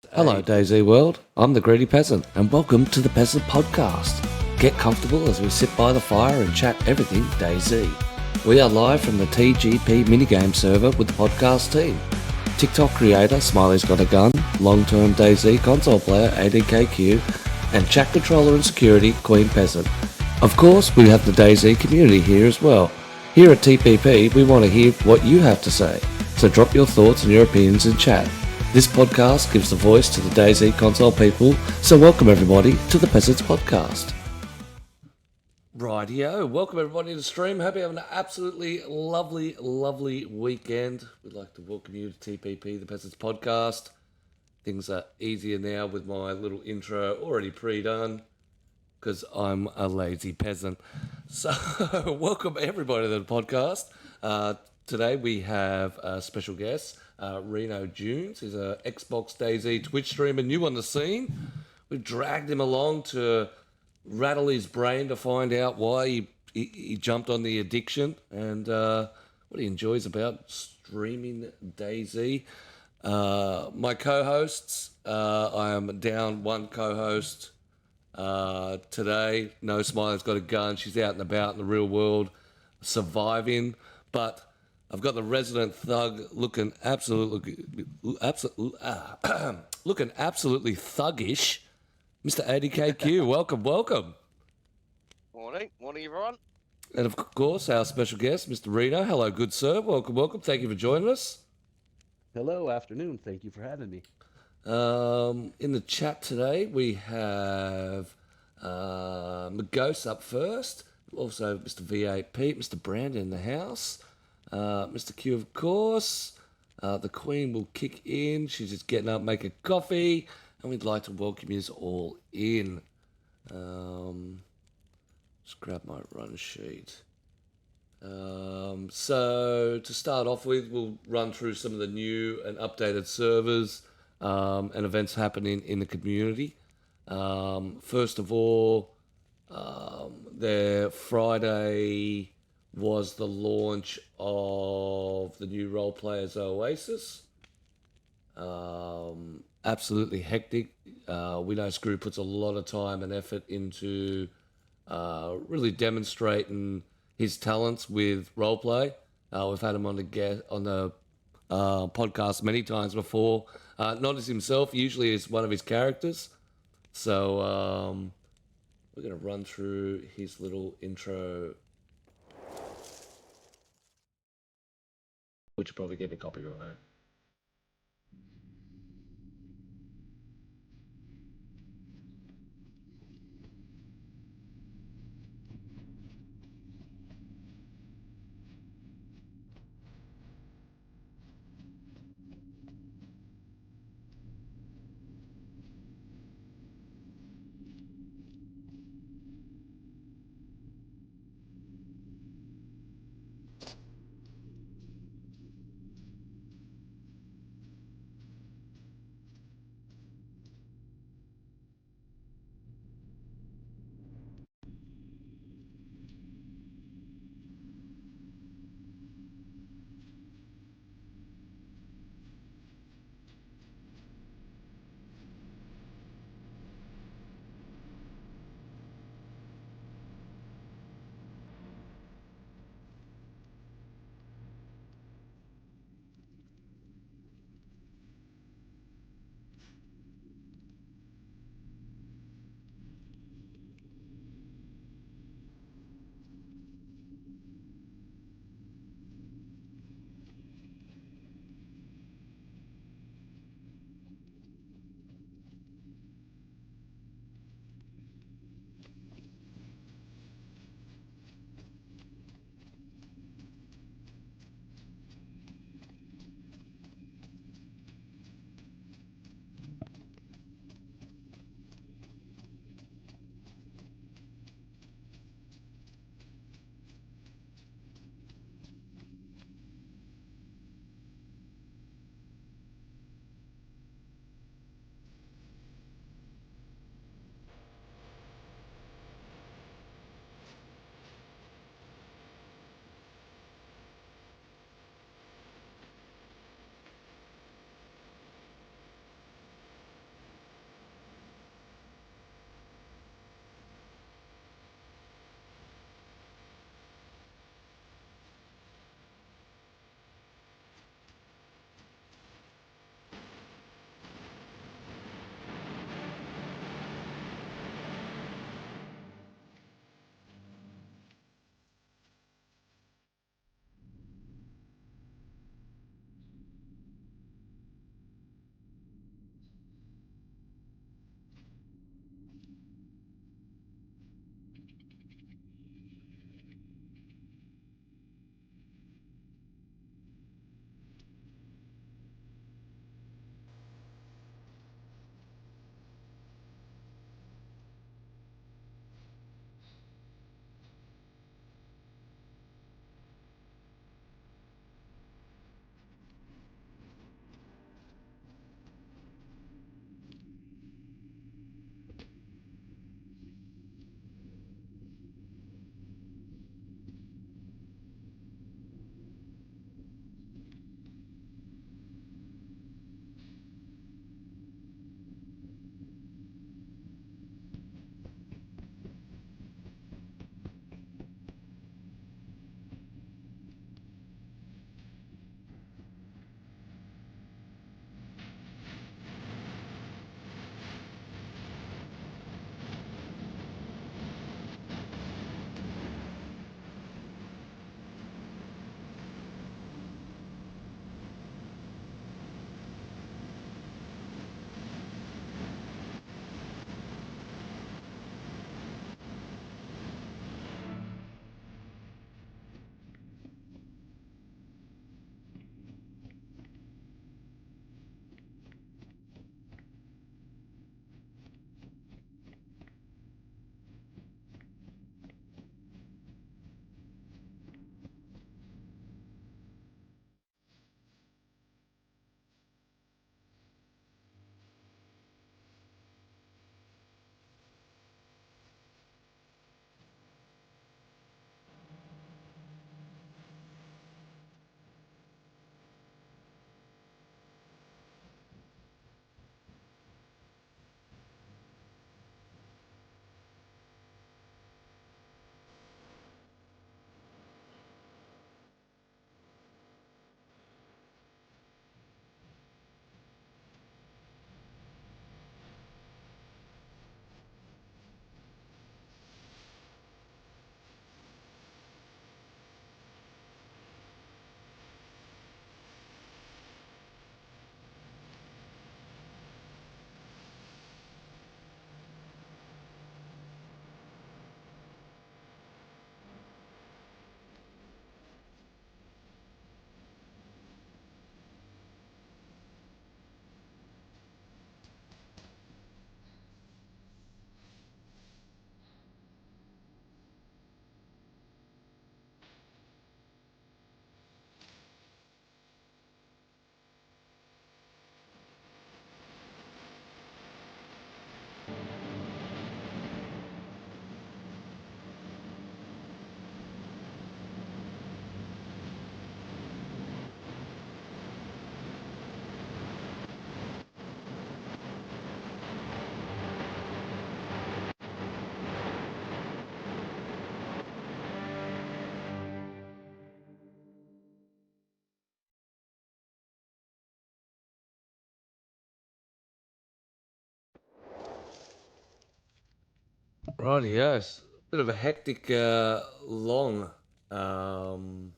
Hello, DayZ World. I'm the Greedy Peasant, and welcome to the Peasant Podcast. Get comfortable as we sit by the fire and chat everything DayZ. We are live from the TGP minigame server with the podcast team. TikTok creator Smiley's Got a Gun, long-term DayZ console player ADKQ, and chat controller and security Queen Peasant. Of course, we have the DayZ community here as well. Here at TPP, we want to hear what you have to say, so drop your thoughts and your opinions in chat. This podcast gives the voice to the DayZ console people, so welcome everybody to the Peasants Podcast. Rightio, welcome everybody to the stream. Hope you're having an absolutely lovely weekend. We'd like to welcome you to TPP, the Peasants Podcast. Things are easier now with my little intro already pre-done, because I'm a lazy peasant. So, welcome everybody to the podcast. Today we have a special guest, RENOJUNO. He's a Xbox DayZ Twitch streamer, new on the scene. We've dragged him along to rattle his brain to find out why he jumped on the addiction and what he enjoys about streaming DayZ. My co-hosts, I am down one co-host today. No, Smiley's got a gun. She's out and about in the real world surviving, but I've got the resident thug looking absolutely thuggish, Mr. ADKQ. Welcome. Morning everyone. And of course, our special guest, Mr. Reno. Hello, good sir. Welcome. Thank you for joining us. Hello, afternoon. Thank you for having me. In the chat today, we have Magos up first. Also, Mr. V8 Pete, Mr. Brandon in the house. Mr. Q, of course. The Queen will kick in. She's just getting up, making coffee. And we'd like to welcome you all in. Just grab my run sheet. So, to start off with, we'll run through some of the new and updated servers and events happening in the community. First of all, Friday was the launch of the new role players Oasis. Absolutely hectic. We know Screw puts a lot of time and effort into really demonstrating his talents with roleplay. We've had him on the podcast many times before. Not as himself, usually as one of his characters. So we're going to run through his little intro, which will probably get me copyright. Righty, yes. Bit of a hectic, long. A new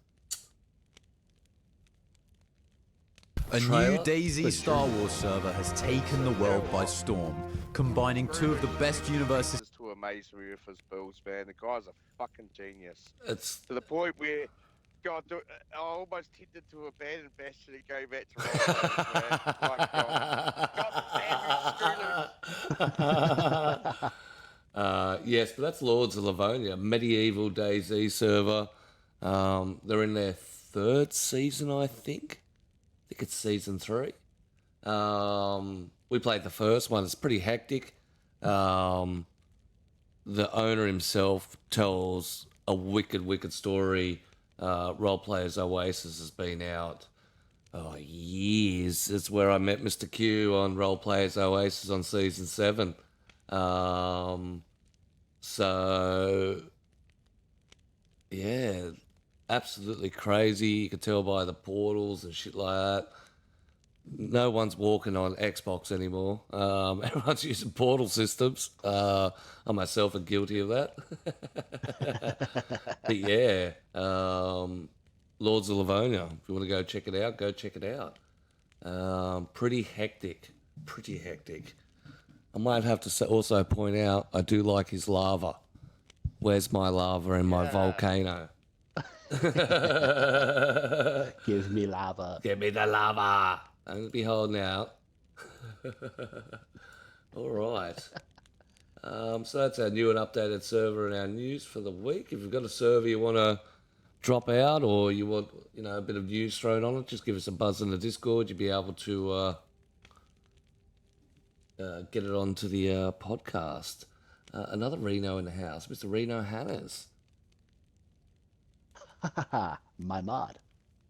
Trailer? DayZ Star Wars server has taken the world by storm, combining two of the best universes. Just to amaze me with his builds, man. The guy's a fucking genius. It's To the point where, God, I almost tended to abandon Bastion and go back to Rollins, man. Like, God damn it, screw yes, but that's Lords of Livonia, medieval DayZ server. They're in their third season, I think. I think it's season 3. We played the first one. It's pretty hectic. The owner himself tells a wicked story. Role Players Oasis has been out years. It's where I met Mr. Q on Role Players Oasis on season 7. So yeah, absolutely crazy. You can tell by the portals and shit like that. No one's walking on Xbox anymore. Everyone's using portal systems. I myself am guilty of that. But yeah, Lords of Livonia. If you want to go check it out, go check it out. Pretty hectic. Pretty hectic. I might have to also point out, I do like his lava. Where's my lava and my volcano? Give me lava. Give me the lava. I'm going to be holding out. All right. So that's our new and updated server and our news for the week. If you've got a server you want to drop out or you want, a bit of news thrown on it, just give us a buzz in the Discord. You'll be able to get it onto the podcast. Another Reno in the house, Mr. Reno Hanners. My mod.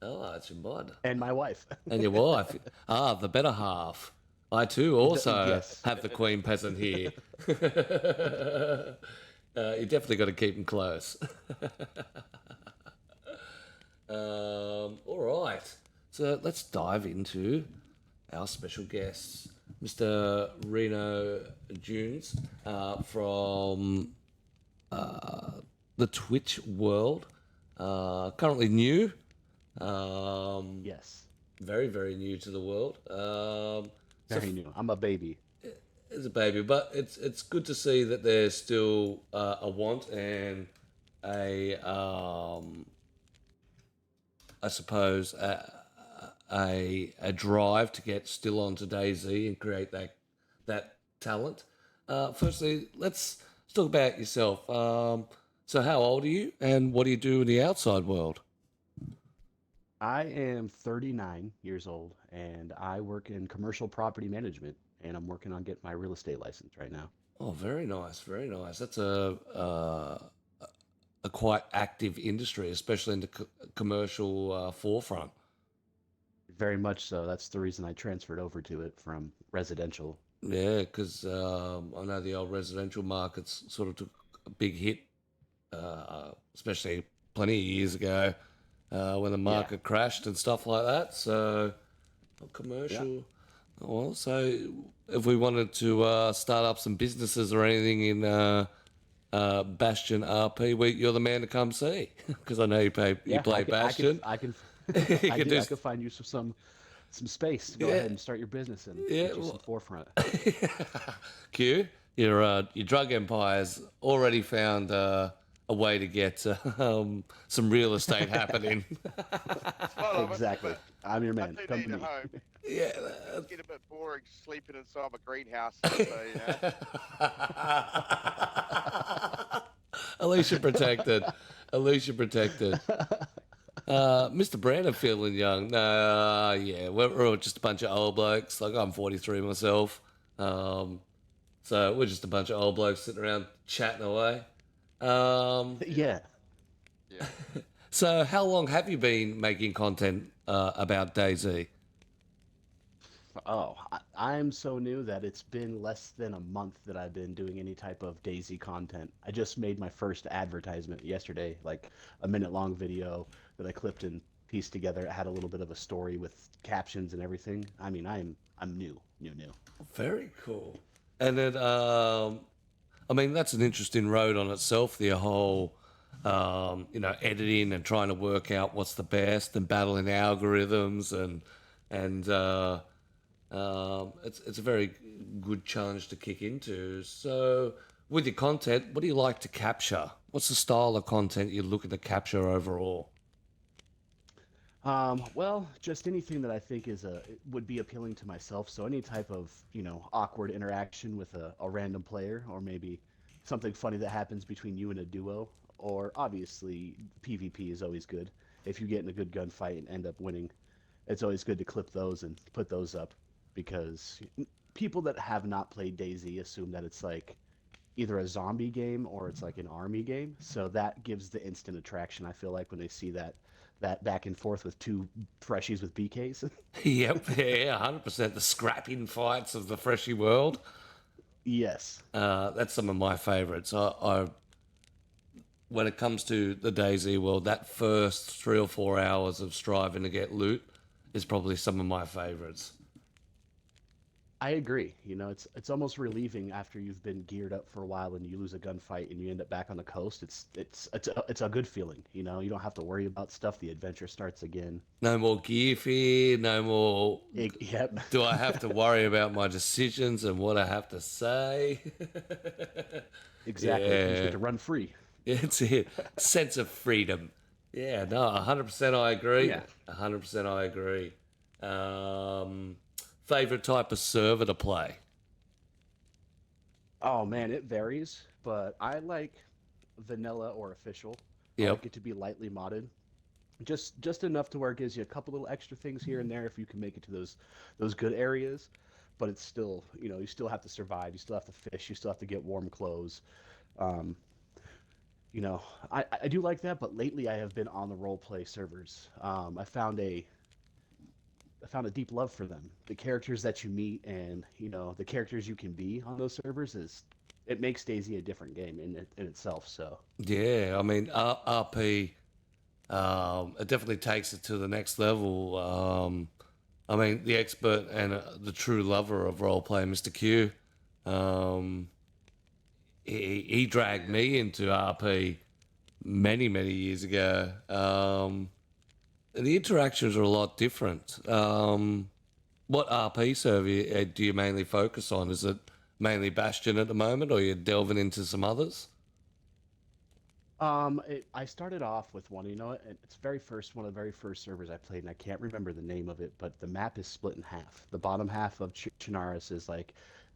Oh, it's your mod. And my wife. And your wife. The better half. I too also Yes. have the Queen Peasant here. You definitely got to keep them close. All right. So let's dive into our special guests. Mr. Reno Junes from the Twitch world. Currently new. Yes. Very, very new to the world. Very new. I'm a baby. It's a baby, but it's good to see that there's still a want and I suppose a drive to get still onto DayZ and create that talent. Firstly, let's talk about yourself. So how old are you and what do you do in the outside world? I am 39 years old and I work in commercial property management and I'm working on getting my real estate license right now. Oh, very nice, very nice. That's a quite active industry, especially in the commercial forefront. Very much so. That's the reason I transferred over to it from residential. Yeah, because I know the old residential markets sort of took a big hit, especially plenty of years ago when the market crashed and stuff like that. So, commercial. Well, so if we wanted to start up some businesses or anything in Bastion RP, you're the man to come see because I know you play Bastion. I can You I could do. I just- could find you some space to go ahead and start your business and get you some forefront. Q, your drug empire's already found a way to get some real estate happening. Exactly. I'm your man. I do Come need to a me. home. Yeah. It's getting a bit boring sleeping inside my greenhouse. So, At least you're protected. At least you're protected. Mr. Brandon feeling young. No, yeah, we're all just a bunch of old blokes. Like I'm 43 myself. So we're just a bunch of old blokes sitting around chatting away. Yeah. yeah. So how long have you been making content about DayZ? Oh, I'm so new that it's been less than a month that I've been doing any type of DayZ content. I just made my first advertisement yesterday, like a minute-long video that I clipped and pieced together. It had a little bit of a story with captions and everything. I mean, I'm new. Very cool. And then I mean, that's an interesting road on itself, the whole, editing and trying to work out what's the best and battling algorithms and it's a very good challenge to kick into. So with your content, what do you like to capture? What's the style of content you're looking to capture overall? Well, just anything that I think would be appealing to myself. So any type of, awkward interaction with a random player, or maybe something funny that happens between you and a duo, or obviously PvP is always good. If you get in a good gunfight and end up winning, it's always good to clip those and put those up because people that have not played DayZ assume that it's like either a zombie game or it's like an army game. So that gives the instant attraction. I feel like when they see that back and forth with two freshies with BKs. Yep, yeah, 100%. The scrapping fights of the Freshie world. Yes. That's some of my favourites. When it comes to the DayZ world, that first 3 or 4 hours of striving to get loot is probably some of my favourites. I agree. It's almost relieving after you've been geared up for a while and you lose a gunfight and you end up back on the coast. It's a good feeling. You don't have to worry about stuff. The adventure starts again. No more gear fear. No more. Yep. Do I have to worry about my decisions and what I have to say? Exactly. Yeah. You get to run free. It's a sense of freedom. Yeah, no, 100% I agree. Yeah. 100% I agree. Favorite type of server to play? Oh man, it varies, but I like vanilla or official. I Yep. like it to be lightly modded. Just enough to where it gives you a couple little extra things here and there if you can make it to those good areas. But it's still, you still have to survive. You still have to fish. You still have to get warm clothes. Um, I do like that, but lately I have been on the role play servers. I found a deep love for them. The characters that you meet and the characters you can be on those servers it makes DayZ a different game in itself. So Yeah, I mean, RP, it definitely takes it to the next level. I mean, the expert and the true lover of roleplay, Mr. Q, he dragged me into RP many, many years ago. The interactions are a lot different. What RP server do you mainly focus on? Is it mainly Bastion at the moment, or are you delving into some others? I started off with one. It's one of the very first servers I played, and I can't remember the name of it, but the map is split in half. The bottom half of Chinaris is like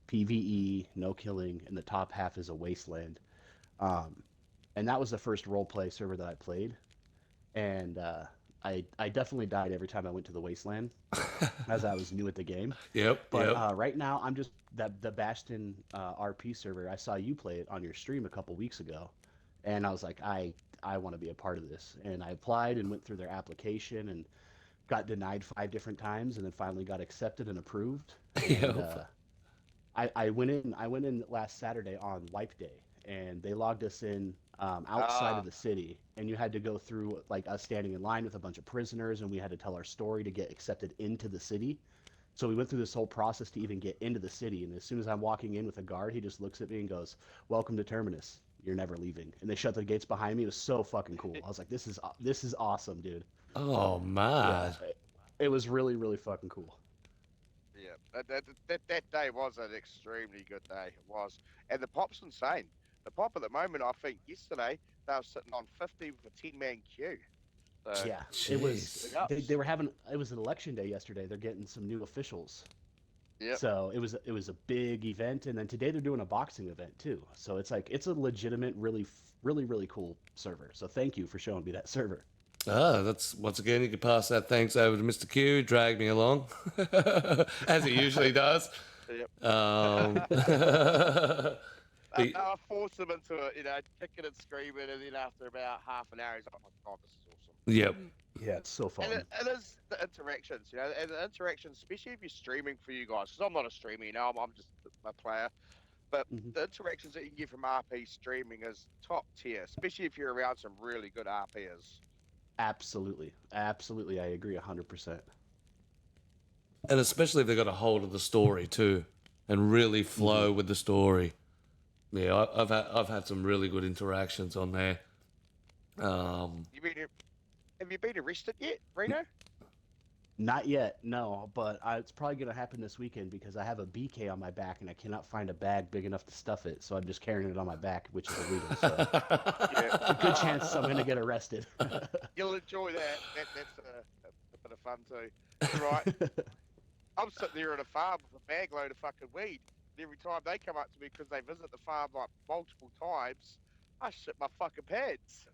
PvE, no killing, and the top half is a wasteland. And that was the first role play server that I played, and I definitely died every time I went to the wasteland, as I was new at the game. Yep. But right now, I'm just the Bastion RP server. I saw you play it on your stream a couple weeks ago, and I was like, I want to be a part of this. And I applied and went through their application and got denied 5 different times, and then finally got accepted and approved. And I went in last Saturday on wipe day, and they logged us in outside of the city, and you had to go through like us standing in line with a bunch of prisoners, and we had to tell our story to get accepted into the city. So we went through this whole process to even get into the city, and as soon as I'm walking in with a guard, he just looks at me and goes, "Welcome to Terminus. You're never leaving." And they shut the gates behind me. It was so fucking cool. I was like, "This is awesome, dude." Oh man. Yeah, it was really really fucking cool. Yeah, that day was an extremely good day. It was, and the pop's insane. The pop at the moment, I think yesterday they were sitting on 50 with a 10-man queue. So, Yeah, Jeez. it was. They were having. It was an election day yesterday. They're getting some new officials. Yep. So it was a big event, and then today they're doing a boxing event too. So it's a legitimate, really cool server. So thank you for showing me that server. That's once again, you can pass that thanks over to Mr. Q. Drag me along, as he usually does. Yep. I forced him into it, kicking and screaming, and then after about half an hour, he's like, "Oh my god, this is awesome." Yep. Yeah, it's so fun. And it is the interactions, and the interactions, especially if you're streaming for you guys, because I'm not a streamer, I'm just a player. But the interactions that you can get from RP streaming is top tier, especially if you're around some really good RPers. Absolutely, I agree 100%. And especially if they've got a hold of the story too, and really flow with the story. Yeah, I've had some really good interactions on there. You been have you been arrested yet, Reno? Not yet, no, but it's probably going to happen this weekend because I have a BK on my back and I cannot find a bag big enough to stuff it, so I'm just carrying it on my back, which is illegal. So Yeah. a good chance I'm going to get arrested. You'll enjoy that. That's a bit of fun too. You're right. I'm sitting there at a farm with a bag load of fucking weed. And every time they come up to me because they visit the farm like multiple times, I shit my fucking pants.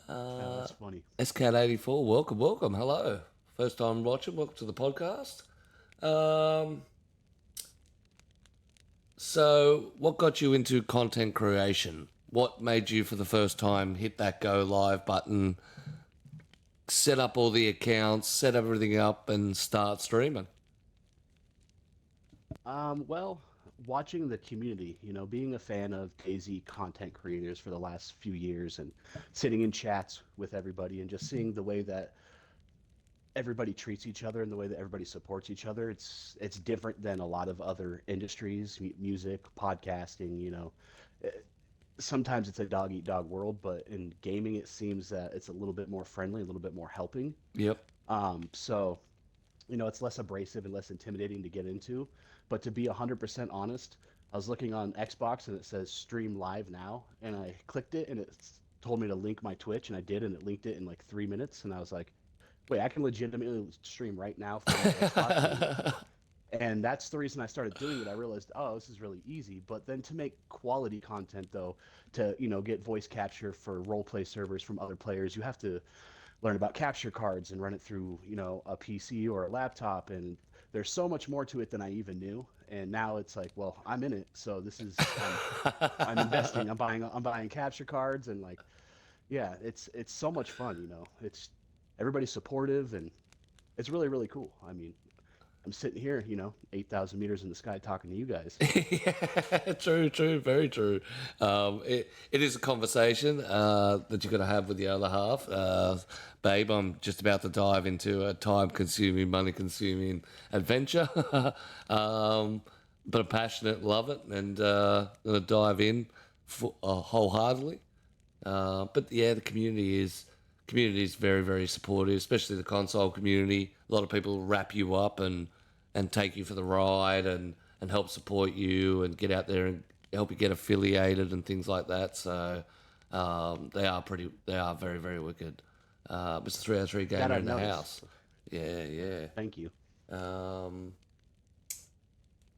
Oh, that's funny. SCAT84, welcome, welcome, hello. First time watching, welcome to the podcast. So, what got you into content creation? What made you, for the first time, hit that go live button, set up all the accounts, set everything up, and start streaming? Well, watching the community, being a fan of DayZ content creators for the last few years and sitting in chats with everybody and just seeing the way that everybody treats each other and the way that everybody supports each other, it's different than a lot of other industries, music, podcasting, Eh, sometimes it's a dog eat dog world, but in gaming it seems that it's a little bit more friendly, a little bit more helping. Yep. So it's less abrasive and less intimidating to get into. But to be 100% honest, I was looking on Xbox and it says stream live now, and I clicked it and it told me to link my Twitch, and I did, and it linked it in like 3 minutes, and I was like, wait, I can legitimately stream right now from my Xbox. And that's the reason I started doing it. I realized, oh, this is really easy. But then to make quality content, though, to get voice capture for role play servers from other players, you have to learn about capture cards and run it through a PC or a laptop, and there's so much more to it than I even knew. And now it's like, well, I'm in it, so this is I'm investing. I'm buying capture cards, and like, yeah, it's so much fun. It's everybody's supportive, and it's really really cool. I mean, I'm sitting here, 8,000 meters in the sky talking to you guys. Yeah, true, very true. It is a conversation that you're going to have with the other half. Babe, I'm just about to dive into a time-consuming, money-consuming adventure. But I'm passionate, love it, and going to dive in wholeheartedly. But yeah, the community is very, very supportive, especially the console community. A lot of people wrap you up and take you for the ride and help support you and get out there and help you get affiliated and things like that. So they are very, very wicked. Mr. 303 That Gamer I've in the noticed. house. Yeah. Thank you.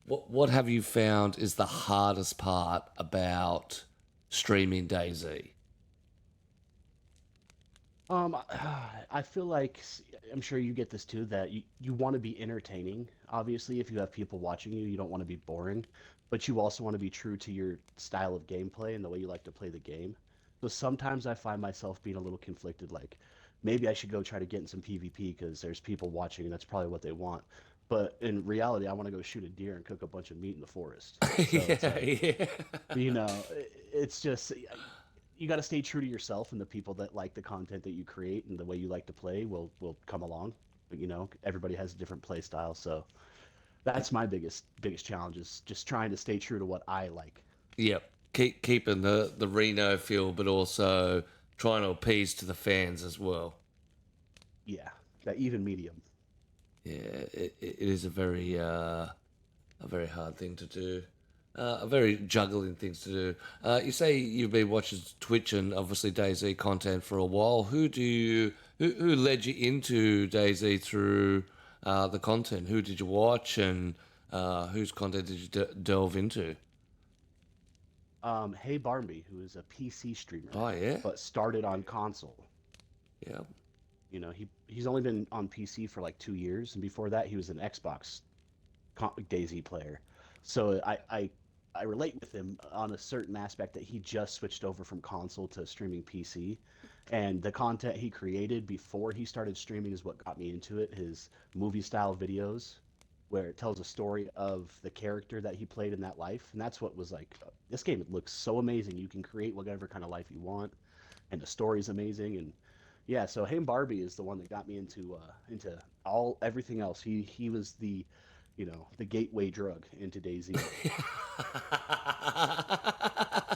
What have you found is the hardest part about streaming DayZ? I feel like I'm sure you get this too, that you want to be entertaining. Obviously, if you have people watching you, you don't want to be boring, but you also want to be true to your style of gameplay and the way you like to play the game. So sometimes I find myself being a little conflicted, like maybe I should go try to get in some PvP because there's people watching and that's probably what they want. But in reality, I want to go shoot a deer and cook a bunch of meat in the forest. So it's like, Yeah. it's just you got to stay true to yourself, and the people that like the content that you create and the way you like to play will come along. But everybody has a different play style, so that's my biggest challenge is just trying to stay true to what I like. Yep. Keeping the Reno feel, but also trying to appease to the fans as well. Yeah, that even medium. Yeah, it is a very hard thing to do. A very juggling things to do. You say you've been watching Twitch and obviously DayZ content for a while. Who led you into DayZ through the content? Who did you watch, and whose content did you delve into? Hey Barmby, who is a PC streamer, Oh yeah, but started on console. yeah. He's only been on PC for like 2 years, and before that he was an Xbox DayZ player. So I relate with him on a certain aspect that he just switched over from console to streaming PC, and the content he created before he started streaming is what got me into it. His movie style videos, where it tells a story of the character that he played in that life, and that's what was like. This game looks so amazing. You can create whatever kind of life you want, and the story's amazing. And yeah, so Haim Barbie is the one that got me into all everything else. He was the the gateway drug into DayZ.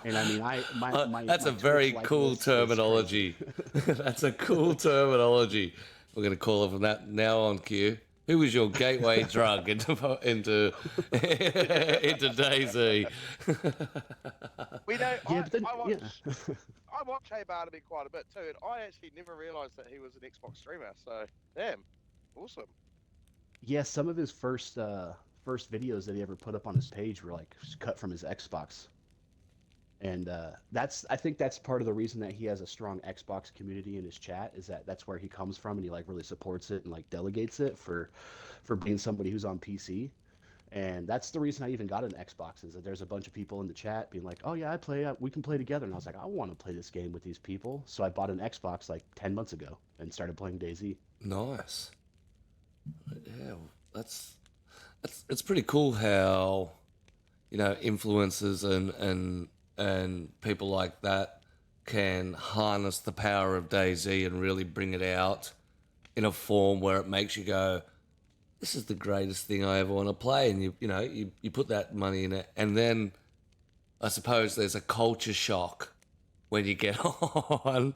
And I mean, that's a my very Twitch cool likeness is terminology. That's a cool terminology. We're going to call it from that now on, Q. Who was your gateway drug into DayZ? We know. Yeah, but then, I watch Hey Barnaby quite a bit too, and I actually never realised that he was an Xbox streamer. So, damn, awesome. yeah, some of his first videos that he ever put up on his page were like cut from his Xbox. And I think that's part of the reason that he has a strong Xbox community in his chat, is that that's where he comes from, and he like really supports it and like delegates it for being somebody who's on PC. And that's the reason I even got an Xbox, is that there's a bunch of people in the chat being like, oh yeah, we can play together. And I was like, I want to play this game with these people. So I bought an Xbox like 10 months ago and started playing DayZ. Nice. Yeah, it's pretty cool how, influencers and people like that can harness the power of DayZ and really bring it out in a form where it makes you go, this is the greatest thing I ever want to play. And you put that money in it, and then I suppose there's a culture shock when you get on,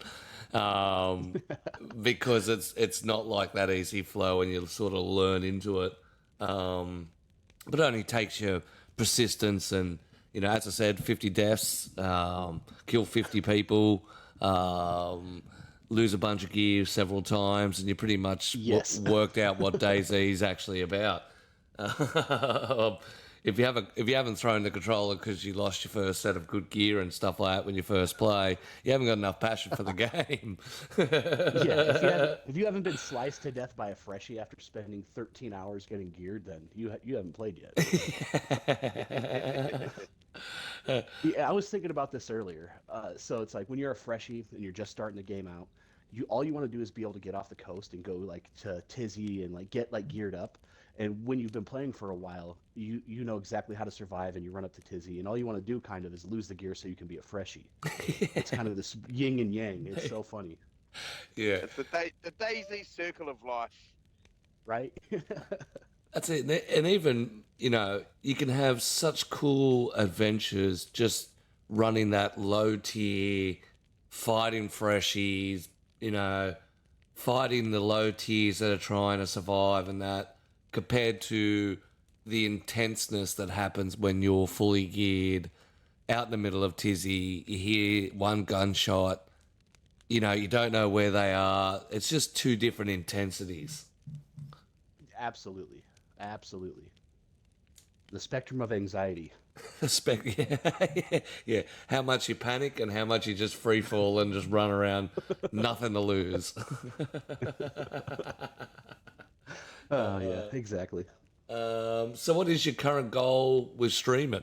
because it's not like that easy flow, and you sort of learn into it. But it only takes you persistence and, as I said, 50 deaths, kill 50 people, lose a bunch of gear several times, and you pretty much worked out what DayZ is actually about. If you haven't thrown the controller because you lost your first set of good gear and stuff like that when you first play, you haven't got enough passion for the game. Yeah, if you haven't been sliced to death by a freshie after spending 13 hours getting geared, then you haven't played yet. Yeah, I was thinking about this earlier. So it's like when you're a freshie and you're just starting the game out, all you want to do is be able to get off the coast and go like to Tizzy and like get like geared up. And when you've been playing for a while, you know exactly how to survive, and you run up to Tizzy, and all you want to do kind of is lose the gear so you can be a freshie. It's kind of this yin and yang. It's so funny. Yeah, it's the DayZ circle of life, right? That's it. And even, you can have such cool adventures just running that low tier, fighting freshies, fighting the low tiers that are trying to survive, and that, compared to the intenseness that happens when you're fully geared out in the middle of Tizzy. You hear one gunshot, you don't know where they are. It's just two different intensities. Absolutely. The spectrum of anxiety. Yeah. How much you panic and how much you just free fall and just run around, nothing to lose. Oh, yeah, exactly. So what is your current goal with streaming?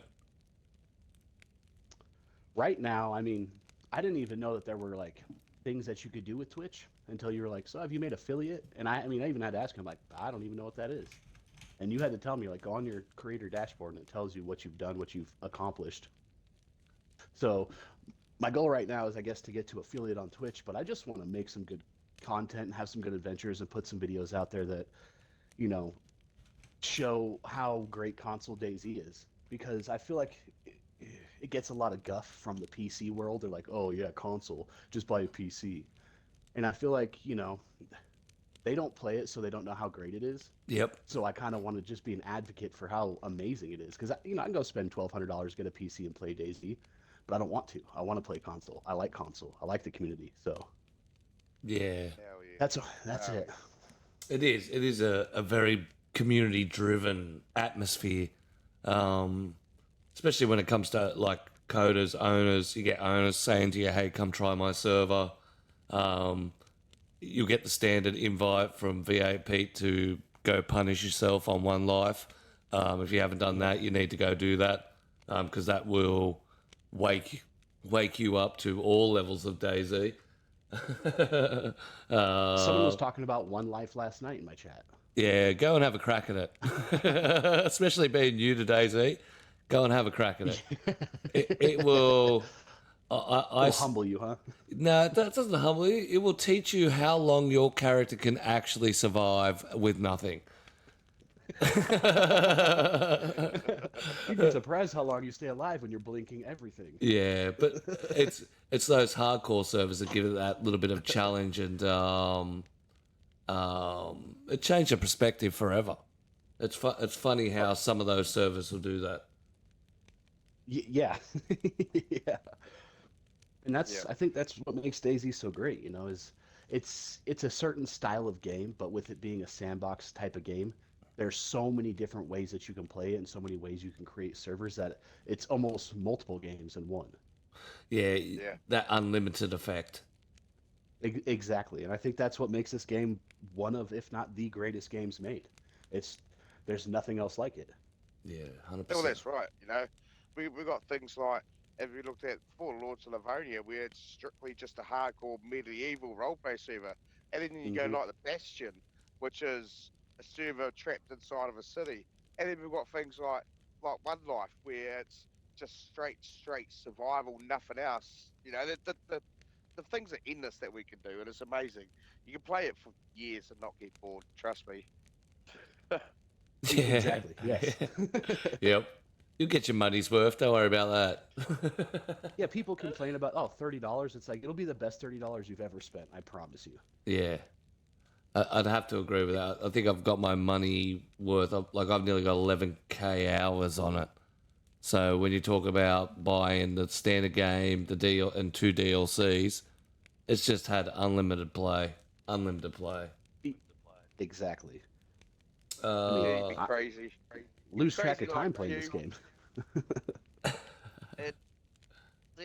Right now, I mean, I didn't even know that there were like things that you could do with Twitch until you were like, so have you made affiliate? And I even had to ask him, like, I don't even know what that is. And you had to tell me, like, go on your creator dashboard and it tells you what you've done, what you've accomplished. So my goal right now is, I guess, to get to affiliate on Twitch, but I just want to make some good content and have some good adventures and put some videos out there that, show how great console DayZ is. Because I feel like it gets a lot of guff from the PC world. They're like, oh yeah, console, just buy a PC. And I feel like, they don't play it, so they don't know how great it is. Yep. So I kind of want to just be an advocate for how amazing it is. Because, I can go spend $1,200, get a PC and play DayZ, but I don't want to. I want to play console. I like console. I like the community. So yeah. That's it. It is. It is a very community-driven atmosphere, especially when it comes to like coders, owners. You get owners saying to you, "Hey, come try my server." You'll get the standard invite from V8 Pete to go punish yourself on One Life. If you haven't done that, you need to go do that, because that will wake you up to all levels of DayZ. Someone was talking about One Life last night in my chat. Yeah, go and have a crack at it. Especially being new to DayZ, go and have a crack at it. It will. It'll humble you, huh? No, that doesn't humble you. It will teach you how long your character can actually survive with nothing. You'd be surprised how long you stay alive when you're blinking everything. Yeah, but it's those hardcore servers that give it that little bit of challenge, and it changed the perspective forever. It's funny how some of those servers will do that. Yeah. Yeah. And Yeah. I think that's what makes DayZ so great, is it's a certain style of game, but with it being a sandbox type of game, there's so many different ways that you can play it and so many ways you can create servers that it's almost multiple games in one. Yeah, Yeah. that unlimited effect. Exactly. And I think that's what makes this game one of, if not the greatest games made. It's there's nothing else like it. Yeah, 100%. Well, that's right. We got things like, if we looked at for Lords of Livonia, where it's strictly just a hardcore medieval roleplay server, and then you go Hmm. like the Bastion, which is a server trapped inside of a city, and then we've got things like One Life, where it's just straight survival, nothing else. The things are endless that we can do, and it's amazing. You can play it for years and not get bored. Trust me. Yeah. Exactly. Yes. Yep. You'll get your money's worth. Don't worry about that. Yeah, people complain about $30. It's like it'll be the best $30 you've ever spent, I promise you. Yeah. I'd have to agree with that. I think I've got my money worth. I've nearly got 11k hours on it. So when you talk about buying the standard game, the deal, and 2 DLCs, it's just had unlimited play. Unlimited play. Exactly. Yeah, you'd be I crazy. lose track Crazy of time like playing this you. game. It,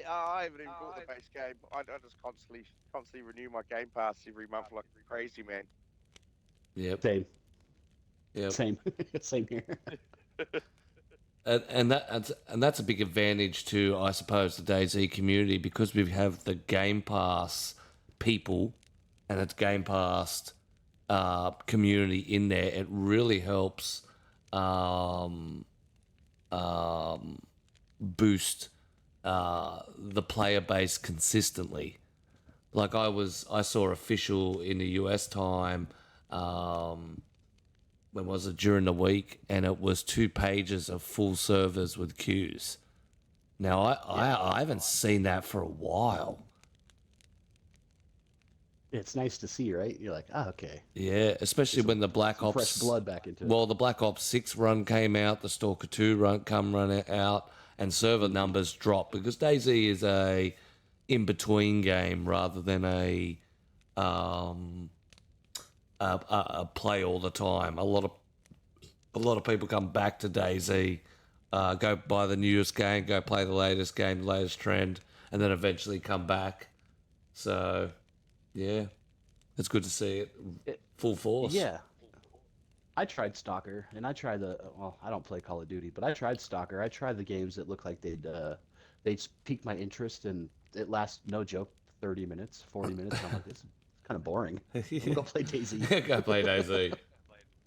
I haven't even bought the base game. I just constantly renew my Game Pass every month like crazy, man. Yep. Same. Yep. Same. Same here. And that's a big advantage to, I suppose, the DayZ community, because we have the Game Pass people and its Game Pass community in there. It really helps boost the player base consistently. Like I saw official in the US time. When was it, during the week, and it was 2 pages of full servers with queues. Now I haven't seen that for a while. It's nice to see, right? You're like, okay. Yeah, especially when the Black Some Ops fresh blood back into it. Well, the Black Ops 6 run came out, the Stalker 2 run out, and server numbers dropped, because DayZ is a in between game rather than a play all the time. A lot of people come back to DayZ, go buy the newest game, go play the latest game, the latest trend, and then eventually come back. So, yeah, it's good to see it full force. Yeah. I tried Stalker, and I tried I don't play Call of Duty, but I tried Stalker. I tried the games that look like they'd pique my interest, and it lasts, no joke, 30 minutes, 40 minutes. I'm like, this is kind of boring. I'm gonna go play DayZ. Go play DayZ.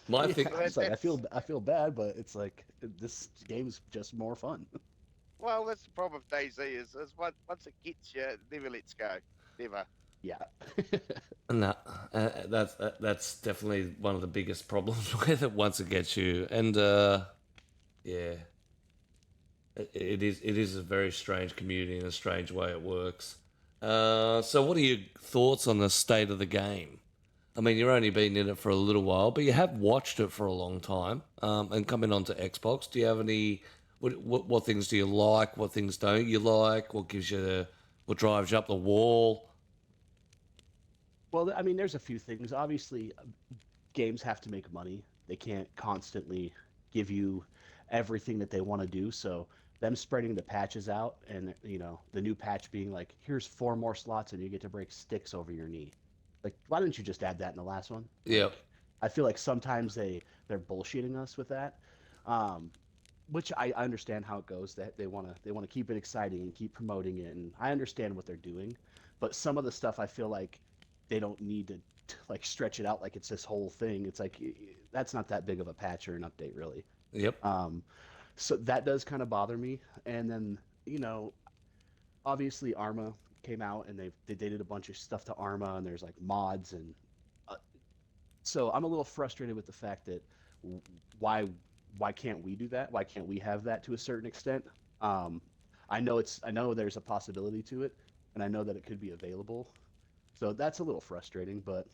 My Yeah, thing, it's like, I feel bad, but it's like this game's just more fun. Well, that's the problem with DayZ is once it gets you, it never lets go. Never. Yeah. no, that's definitely one of the biggest problems with it once it gets you, and yeah, it is a very strange community and a strange way it works. So, what are your thoughts on the state of the game? I mean, you've only been in it for a little while, but you have watched it for a long time, and coming onto Xbox. Do you have any? What things do you like? What things don't you like? What drives you up the wall? Well, I mean, there's a few things. Obviously, games have to make money. They can't constantly give you everything that they want to do. So them spreading the patches out, and the new patch being like, here's 4 more slots and you get to break sticks over your knee. Like, why didn't you just add that in the last one? Yep. I feel like sometimes they're bullshitting us with that, which I understand how it goes. That they want to keep it exciting and keep promoting it, and I understand what they're doing. But some of the stuff, I feel like they don't need to like stretch it out like it's this whole thing. It's like, that's not that big of a patch or an update, really. Yep. So that does kind of bother me. And then obviously Arma came out, and they did a bunch of stuff to Arma, and there's like mods, and so I'm a little frustrated with the fact that why why can't we do that? Why can't we have that to a certain extent? Um, I know there's a possibility to it, and I know that it could be available. So that's a little frustrating, but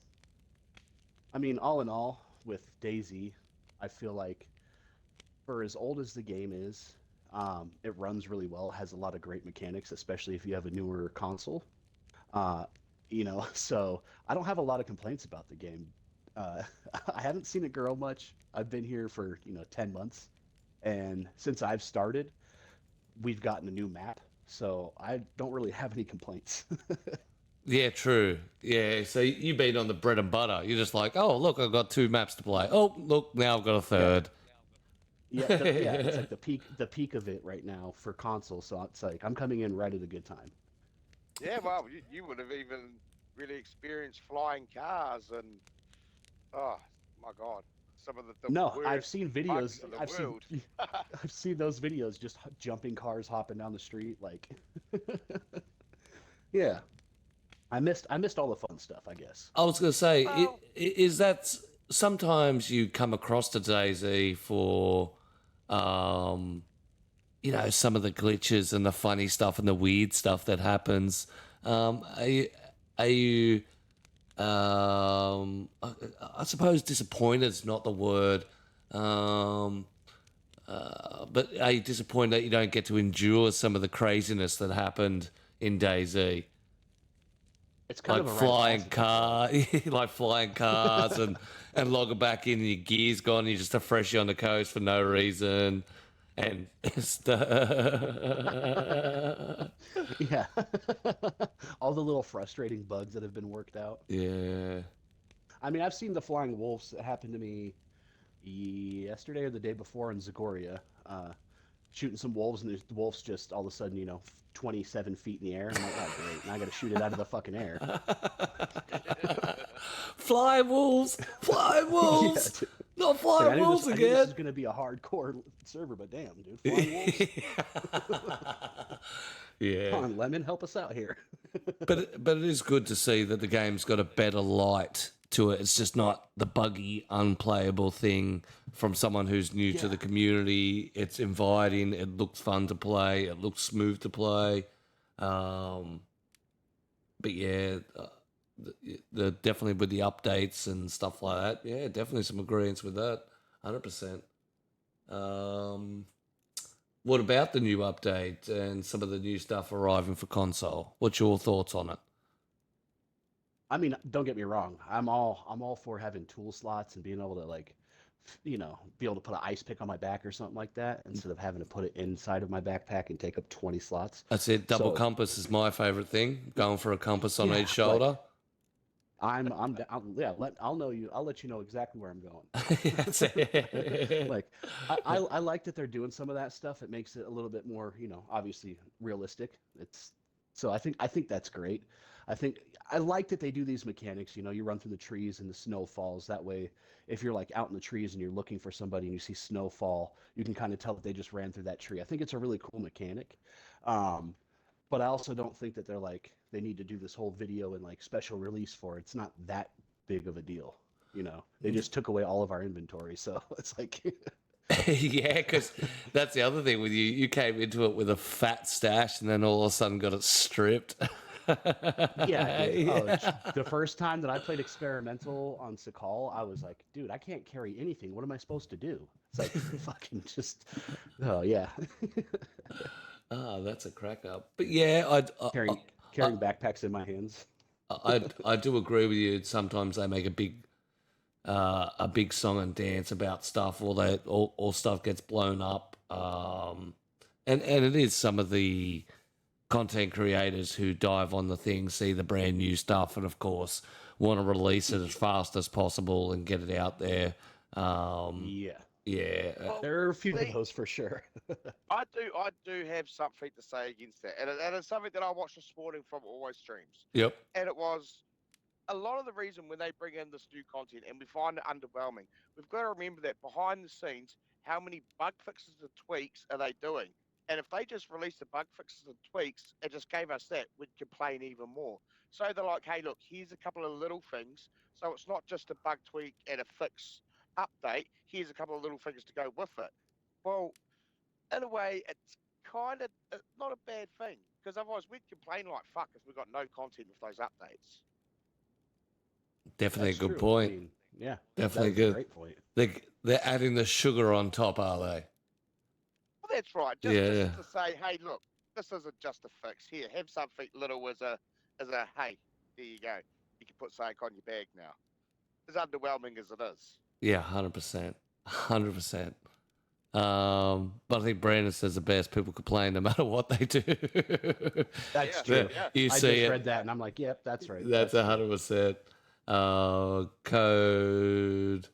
I mean, all in all, with DayZ, I feel like for as old as the game is, it runs really well. It has a lot of great mechanics, especially if you have a newer console. Uh, so I don't have a lot of complaints about the game. Uh, I haven't seen it grow much. I've been here for 10 months, and since I've started, we've gotten a new map, so I don't really have any complaints. Yeah, true. Yeah, so you've been on the bread and butter. You're just like, oh, look, I've got 2 maps to play. Oh, look, now I've got a Yeah. third. Yeah, it's like the peak of it right now for console. So it's like I'm coming in right at a good time. Yeah, well, you would have even really experienced flying cars and oh my god, some of the No, I've worst seen bugs videos. in the I've seen world. I've seen those videos, just jumping cars, hopping down the street. Like, yeah, I missed all the fun stuff, I guess. I was going to say, Well, is that sometimes you come across to DayZ for, um, some of the glitches and the funny stuff and the weird stuff that happens. Are you I suppose disappointed is not the word, um, but are you disappointed that you don't get to endure some of the craziness that happened in DayZ? It's kind Like of a rite of flying passage, I feel car, like flying cars, and logging back in, and your gear's gone, and you're just a freshie on the coast for no reason, and like. Yeah, all the little frustrating bugs that have been worked out. yeah. I mean, I've seen the flying wolves. It happened to me yesterday or the day before in Zagoria, shooting some wolves, and the wolves just all of a sudden, 27 feet in the air. I'm like, oh great, now I got to shoot it out of the fucking air. Fly wolves, fly Yeah, wolves, dude. not It's fly like, wolves I knew this was again. gonna be a hardcore server, but damn, dude, flying wolves. Yeah, Come on, Lemon, help us out here. but it is good to see that the game's got a better light to it. It's just not the buggy, unplayable thing from someone who's new to Yeah. the community. It's inviting. It looks fun to play. It looks smooth to play. Um, but yeah, the definitely with the updates and stuff like that. Yeah, definitely some agreements with that. 100%. Um, what about the new update and some of the new stuff arriving for console? What's your thoughts on it? I mean, don't get me wrong. I'm all for having tool slots and being able to like, be able to put an ice pick on my back or something like that instead of having to put it inside of my backpack and take up 20 slots. That's it. Double So compass is my favorite thing. Going for a compass on yeah, each like shoulder. yeah. I'll know you. I'll let you know exactly where I'm going. That's it. Like, I like that they're doing some of that stuff. It makes it a little bit more, obviously realistic. So I think that's great. I think I like that they do these mechanics. You run through the trees and the snow falls. That way, if you're like out in the trees and you're looking for somebody and you see snow fall, you can kind of tell that they just ran through that tree. I think it's a really cool mechanic. Um, but I also don't think that they need to do this whole video and like special release for it. It's not that big of a deal. They just took away all of our inventory, so it's like, Yeah, because that's the other thing with you. You came into it with a fat stash and then all of a sudden got it stripped. yeah, dude. Oh, Yeah. the first time that I played experimental on Sakal, I was like, dude, I can't carry anything. What am I supposed to do? It's like fucking just, oh yeah, Ah, that's a crack up. But yeah, carrying I, carrying backpacks in my hands. I do agree with you. Sometimes they make a big song and dance about stuff, or or stuff gets blown up. And it is some of the content creators who dive on the thing, see the brand new stuff, and of course want to release it as fast as possible and get it out there. Um, Yeah, yeah, well, there are a few of see, those for sure. I do have something to say against that, and it's something that I watched this morning from Always Streams, yep. and it was a lot of the reason when they bring in this new content and we find it underwhelming. We've got to remember that behind the scenes, how many bug fixes and tweaks are they doing? And if they just released the bug fixes and tweaks and just gave us that, we'd complain even more. So they're like, hey, look, here's a couple of little things. So it's not just a bug tweak and a fix update. Here's a couple of little things to go with it. Well, in a way, it's kind of not a bad thing because otherwise we'd complain like fuck if we got no content with those updates. Definitely That's a good true. I point. mean, yeah, Definitely that's a good. great point. They're adding the sugar on top, are they? Well, that's right. Just to say, hey, look, this isn't just a fix. Here, have something little as a hey, there you go. You can put something on your bag now. As underwhelming as it is. Yeah, 100%. 100%. But I think Brandon says the best. People complain no matter what they do. That's Yeah, true. yeah. You I see just it. read that and I'm like, yep, that's right. That's true. 100%. Code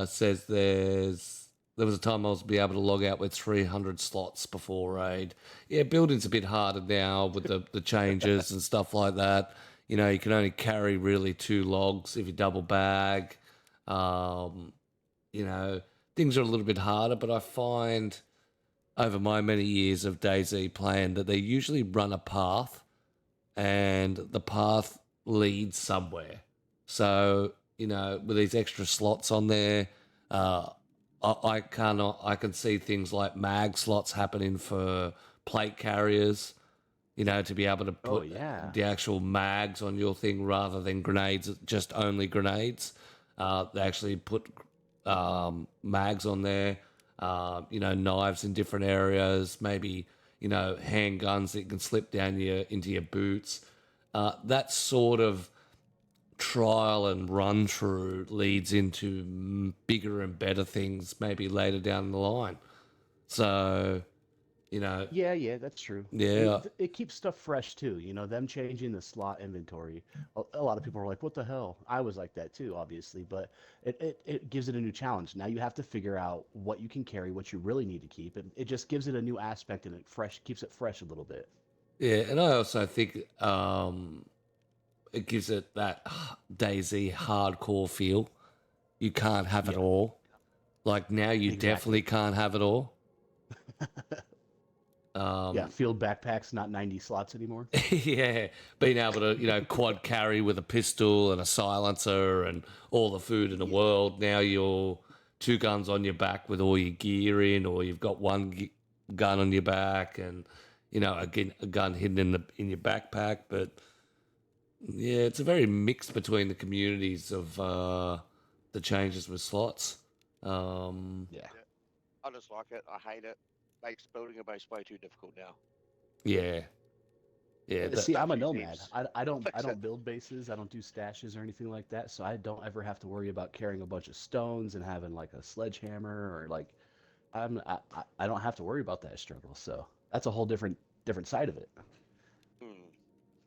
says there was a time I was be able to log out with 300 slots before raid. Yeah, building's a bit harder now with the changes and stuff like that. You know, you can only carry really 2 logs if you double bag. You know, things are a little bit harder, but I find over my many years of DayZ playing that they usually run a path and the path leads somewhere. So, you know, with these extra slots on there, I can see things like mag slots happening for plate carriers, you know, to be able to put the actual mags on your thing rather than grenades, just only grenades. They actually put mags on there, you know, knives in different areas, maybe, you know, handguns that you can slip down into your boots. That sort of trial and run through leads into bigger and better things maybe later down the line. So, you know. Yeah, that's true. Yeah. It keeps stuff fresh too. You know, them changing the slot inventory. A lot of people are like, "What the hell?" I was like that too, obviously, but it gives it a new challenge. Now you have to figure out what you can carry, what you really need to keep. It just gives it a new aspect and keeps it fresh a little bit. Yeah, and I also think it gives it that DayZ hardcore feel. You can't have it all. Like now, you definitely can't have it all. Field backpacks, not 90 slots anymore. Yeah, being able to, you know, quad carry with a pistol and a silencer and all the food in the world. Now you're 2 guns on your back with all your gear in, or you've got 1 gun on your back and, you know, a gun hidden in your backpack. But yeah, it's a very mixed between the communities of the changes with slots. Yeah. I just like it. I hate it. Makes building a base way too difficult now. Yeah. Yeah. See, I'm a nomad. I don't build bases. I don't do stashes or anything like that. So I don't ever have to worry about carrying a bunch of stones and having like a sledgehammer or like I don't have to worry about that struggle. So that's a whole different side of it.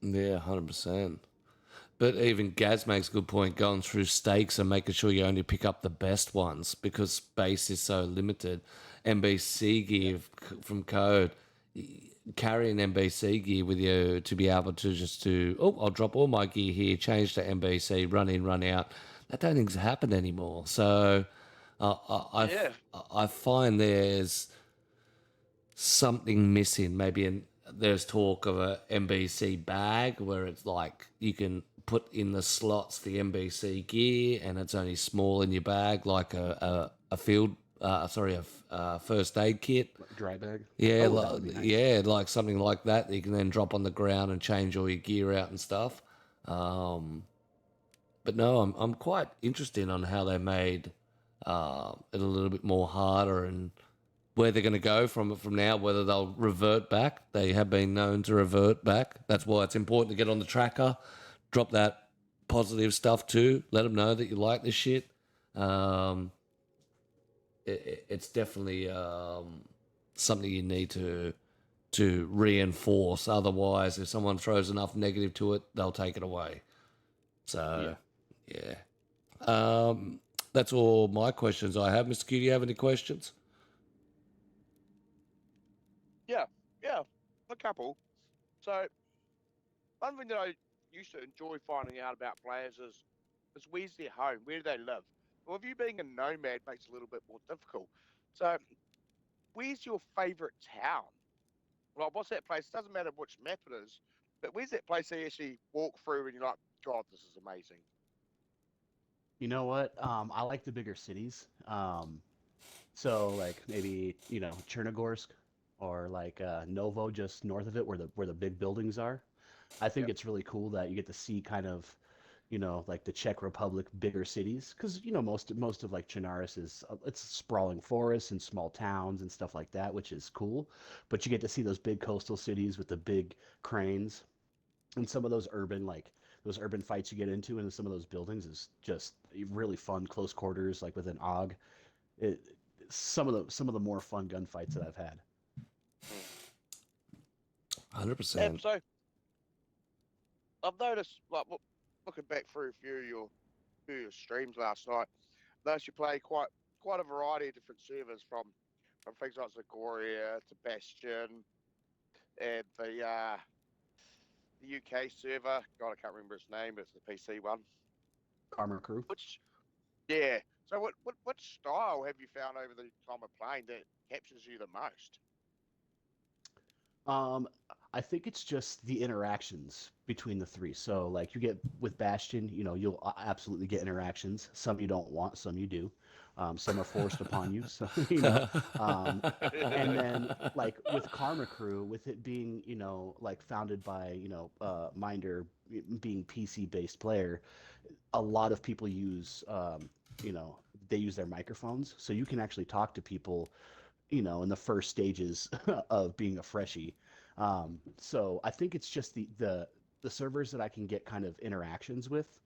Yeah, 100%. But even Gaz makes a good point, going through stakes and making sure you only pick up the best ones because space is so limited. NBC gear from Code, carrying NBC gear with you to be able to I'll drop all my gear here, change to NBC, run in, run out. That don't even happen anymore. So I find there's something missing. Maybe there's talk of a NBC bag where it's like you can put in the slots the NBC gear and it's only small in your bag, like a first aid kit. Dry bag? Yeah, nice. Like something like that you can then drop on the ground and change all your gear out and stuff. But no, I'm quite interested on how they made it a little bit more harder and where they're going to go from now, whether they'll revert back. They have been known to revert back. That's why it's important to get on the tracker, drop that positive stuff too, let them know that you like this shit. It's definitely something you need to reinforce. Otherwise, if someone throws enough negative to it, they'll take it away. So, yeah. That's all my questions I have. Mr. Q, do you have any questions? Yeah, a couple. So, one thing that I used to enjoy finding out about players is where's their home? Where do they live? Well, if you being a nomad makes it a little bit more difficult. So, where's your favourite town? Like, what's that place? Doesn't matter which map it is, but where's that place that you actually walk through and you're like, God, this is amazing? You know what? I like the bigger cities. So like maybe, Chernogorsk or like Novo just north of it where the big buildings are. I think Yep. it's really cool that you get to see kind of, like the Czech Republic bigger cities because most of like Chinaris is it's sprawling forests and small towns and stuff like that, which is cool. But you get to see those big coastal cities with the big cranes and some of those urban fights you get into in some of those buildings is just really fun close quarters like with an AUG. It some of the more fun gunfights that I've had. 100%. So I've noticed, like, looking back through few of your streams last night, noticed you play quite a variety of different servers from things like Zagoria to Bastion and the UK server. God, I can't remember its name, but it's the PC one. Karma Crew. Which, yeah. So what style have you found over the time of playing that captures you the most? Um, I think it's just the interactions between the three. So, like you get with Bastion, you'll absolutely get interactions. Some you don't want, some you do. Some are forced upon you. So, Um, and then like with Karma Crew, with it being, like founded by, Minder being PC based player, a lot of people use, you know, they use their microphones, so you can actually talk to people in the first stages of being a freshie. So I think it's just the servers that I can get kind of interactions with.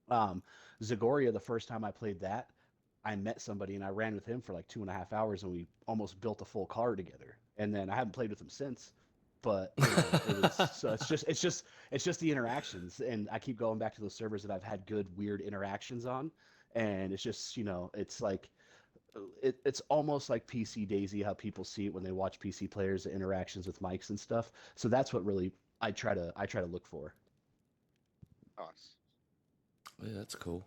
Um, Zagoria, the first time I played that, I met somebody and I ran with him for like 2.5 hours and we almost built a full car together. And then I haven't played with him since. But it was so it's just the interactions, and I keep going back to those servers that I've had good weird interactions on, and it's just it's like it's almost like PC Daisy, how people see it when they watch PC players, the interactions with mics and stuff. So that's what really I try to look for. Nice. Yeah, that's cool.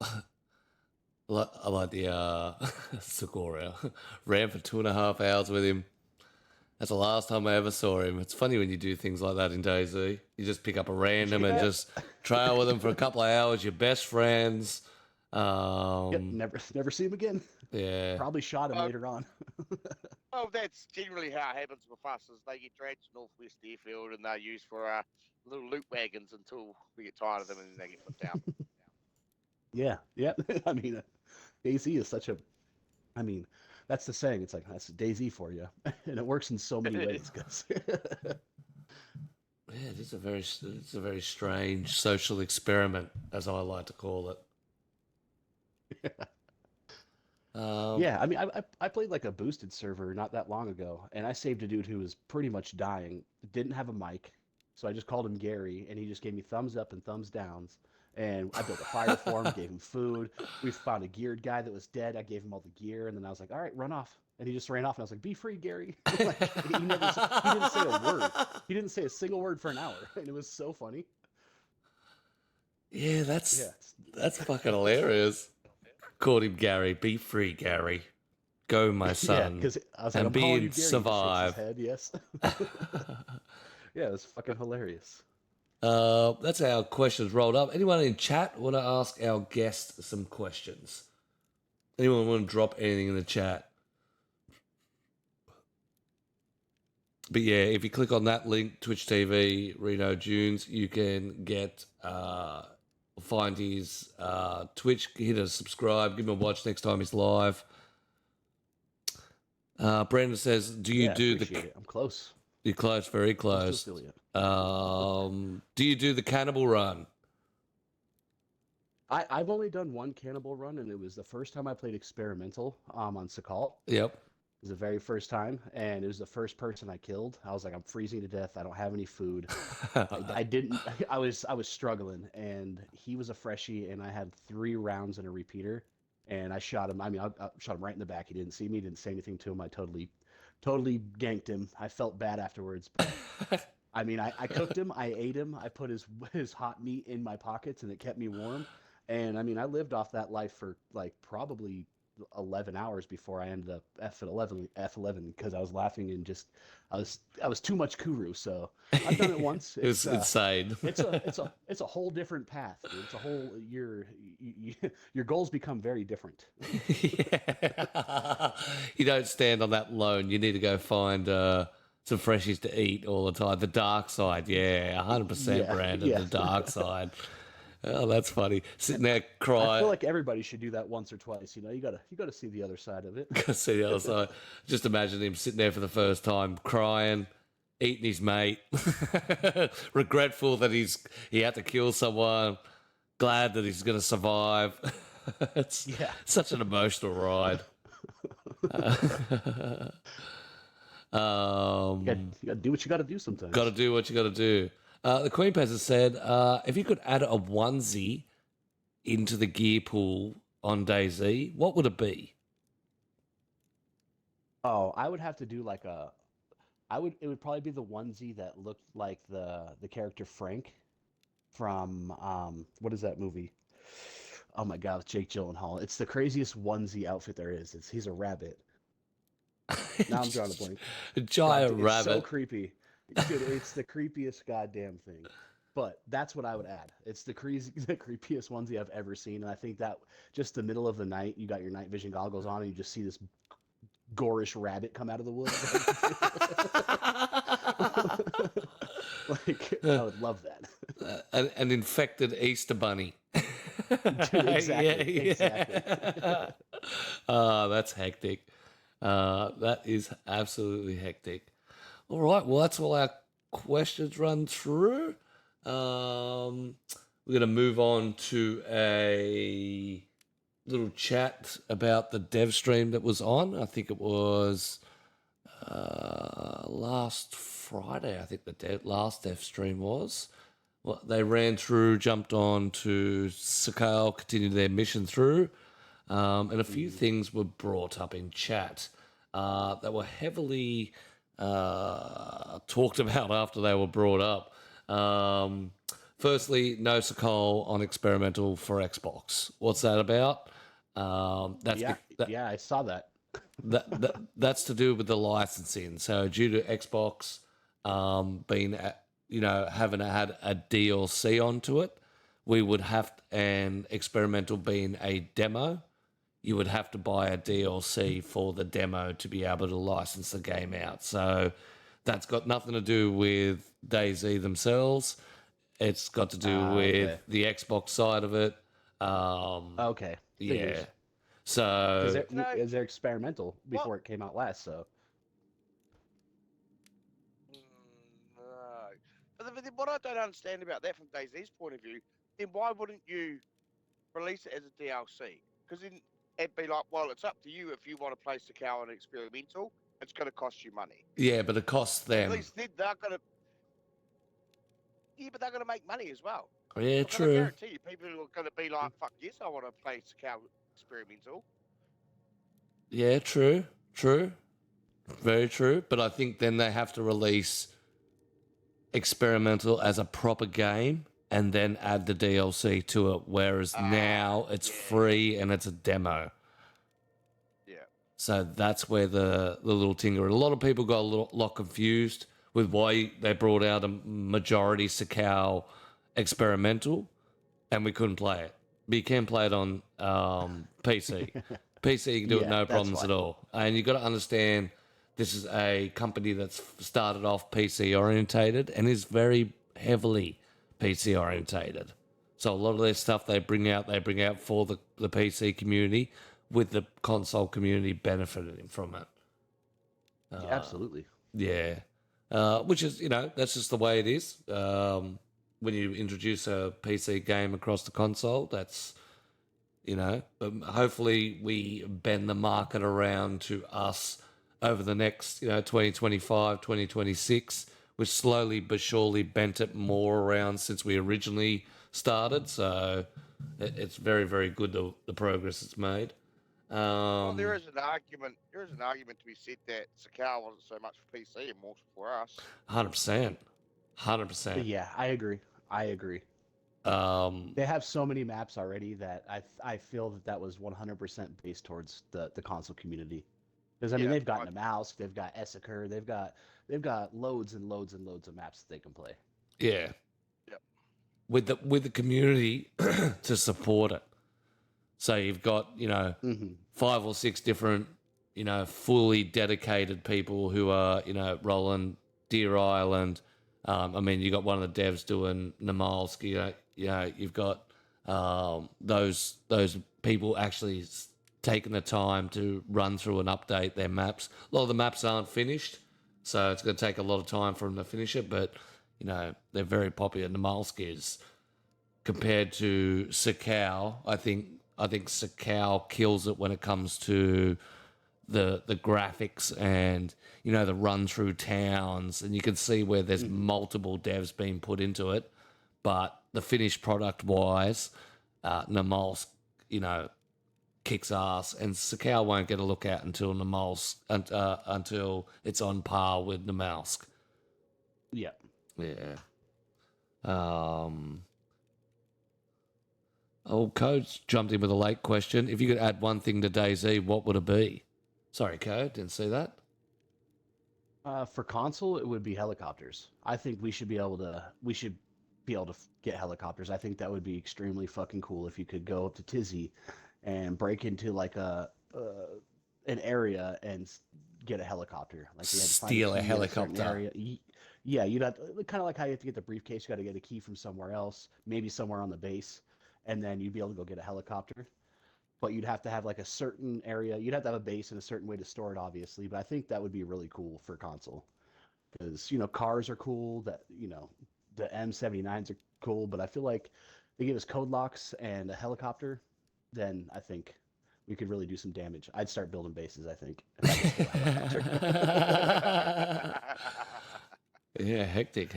I like the Segura. Ran for 2.5 hours with him. That's the last time I ever saw him. It's funny when you do things like that in DayZ. You just pick up a random and Yeah. just trail with him for a couple of hours. You're best friends. Yep, never see him again. Yeah. Probably shot him Uh, later on. well, that's generally how it happens with us. Is they get dragged to Northwest Airfield and they're used for little loot wagons until we get tired of them and then they get put down. Yeah, yeah. I mean, Daisy is such a. I mean, that's the saying. It's like that's Daisy for you, and it works in so many ways. Cause Yeah, it's a very strange social experiment, as I like to call it. yeah, I mean, I played like a boosted server not that long ago, and I saved a dude who was pretty much dying. Didn't have a mic, so I just called him Gary, and he just gave me thumbs up and thumbs downs. And I built a fire for him, gave him food. We found a geared guy that was dead. I gave him all the gear, and then I was like, "All right, run off." And he just ran off, and I was like, "Be free, Gary." Like he didn't say a word. He didn't say a single word for an hour, and it was so funny. Yeah, Yeah, that's fucking hilarious. Called him Gary. Be free, Gary. Go, my yeah, son, because I was like, and "I'm be calling you and Gary." He just shakes his survive. head. Yes. Yeah, it was fucking hilarious. That's our questions rolled up. Anyone in chat want to ask our guest some questions? Anyone want to drop anything in the chat? But yeah, if you click on that link, Twitch TV, Reno Dunes, you can get find his Twitch, hit a subscribe, give him a watch next time he's live. Brandon says, "Do you Yeah, do appreciate it. I'm close. You're close, very Close to close. affiliate. Do you do the cannibal run?" I've only done one cannibal run, and it was the first time I played experimental on Sakal. Yep. It was the very first time, and it was the first person I killed. I was like, I'm freezing to death. I don't have any food. I didn't. I was struggling, and he was a freshie, and I had 3 rounds and a repeater, and I shot him. I mean, I shot him right in the back. He didn't see me. Didn't say anything to him. I totally ganked him. I felt bad afterwards, but I mean, I cooked him. I ate him. I put his hot meat in my pockets, and it kept me warm. And I mean, I lived off that life for like probably 11 hours before I ended up F11 because I was laughing and just I was too much Kuru. So I've done it once. It's insane. It's a whole different path, dude. It's a whole your goals become very different. Yeah. You don't stand on that alone. You need to go find some freshies to eat all the time. The dark side, yeah, 100% Brandon, the dark side. Oh, that's funny. Sitting there I crying. feel like everybody should do that once or twice. You know, you gotta see the other side of it. See the other side. Just imagine him sitting there for the first time, crying, eating his mate, regretful that he had to kill someone, glad that he's going to survive. It's such an emotional ride. You gotta do what you gotta do sometimes. Got to do what you got to do. The Queen Peasant said, if you could add a onesie into the gear pool on DayZ, what would it be? Oh, I would have to do like a. It would probably be the onesie that looked like the character Frank from what is that movie? Oh my God, with Jake Gyllenhaal. It's the craziest onesie outfit there is. He's a rabbit. Now I'm drawing a blank. A giant God, rabbit. It's so creepy. Dude, it's the creepiest goddamn thing. But that's what I would add. It's the creepiest onesie I've ever seen. And I think that just the middle of the night, you got your night vision goggles on and you just see this gorish rabbit come out of the woods. Like, I would love that. An infected Easter bunny. Dude, exactly. Oh, that's hectic. That is absolutely hectic. All right, well, that's all our questions run through. We're going to move on to a little chat about the dev stream that was on. I think it was last Friday, I think the last dev stream was. Well, they ran through, jumped on to Sakal, continued their mission through, and a few things were brought up in chat that were heavily talked about after they were brought up. Firstly, no Sakal on experimental for Xbox. What's that about? I saw that. That's to do with the licensing. So due to Xbox having had a DLC onto it, we would have and experimental being a demo, you would have to buy a DLC for the demo to be able to license the game out. So that's got nothing to do with DayZ themselves. It's got to do with the Xbox side of it. Okay. Yeah. So is there experimental before it came out last? So. No. But then what I don't understand about that from DayZ's point of view, then why wouldn't you release it as a DLC? Because then it'd be like, well, it's up to you if you want to play Sakal and experimental. It's going to cost you money. Yeah, but it costs them. At least then they're going to. Yeah, but they're going to make money as well. Yeah, true. I guarantee you, people are going to be like, "Fuck yes, I want to play Sakal experimental." Yeah, true, very true. But I think then they have to release experimental as a proper game and then add the DLC to it. Whereas now it's free and it's a demo. Yeah. So that's where the little tinker. A lot of people got a lot confused with why they brought out a majority Sakal experimental, and we couldn't play it. But you can play it on PC. PC, you can do it no problems at all. And you got to understand, this is a company that's started off PC orientated and is very heavily PC orientated. So a lot of their stuff they bring out for the PC community, with the console community benefiting from it. Absolutely. Yeah. Which is, that's just the way it is. When you introduce a PC game across the console, that's, but hopefully we bend the market around to us over the next, 2025, 2026. We've slowly but surely bent it more around since we originally started. So it's very, very good, the progress it's made. Well, there is an argument to be said that Sakal wasn't so much for PC and more for us. 100%. Yeah, I agree. They have so many maps already that I feel that was 100% based towards the console community. Because I mean, they've got Namalsk, they've got Essaker, they've got loads and loads and loads of maps that they can play. Yeah. Yep. With the community to support it. So you've got, 5 or 6 different, fully dedicated people who are, rolling Deer Island. I mean, you got one of the devs doing Namalsk. You've got those people actually taking the time to run through and update their maps. A lot of the maps aren't finished, so it's going to take a lot of time for them to finish it. But they're very popular. Namalsk is compared to Sakau. I think Sakau kills it when it comes to the graphics and the run through towns, and you can see where there's multiple devs being put into it, but the finished product wise, Namalsk kicks ass, and Sakau won't get a look at until Namalsk until it's on par with Namalsk. Yeah. Old Coach jumped in with a late question. If you could add one thing to DayZ, what would it be? Sorry, Code, didn't see that. For console, it would be helicopters. I think we should be able to get helicopters. I think that would be extremely fucking cool if you could go up to Tizzy and break into like an area and get a helicopter. Like you had to steal a helicopter. Area. Yeah, you'd have to, kind of like how you have to get the briefcase. You got to get a key from somewhere else, maybe somewhere on the base, and then you'd be able to go get a helicopter. But you'd have to have like a certain area. You'd have to have a base and a certain way to store it, obviously. But I think that would be really cool for console, because cars are cool. That the M79s are cool. But I feel like they give us code locks and a helicopter, then I think we could really do some damage. I'd start building bases, I think. If I could steal a helicopter. Yeah, hectic.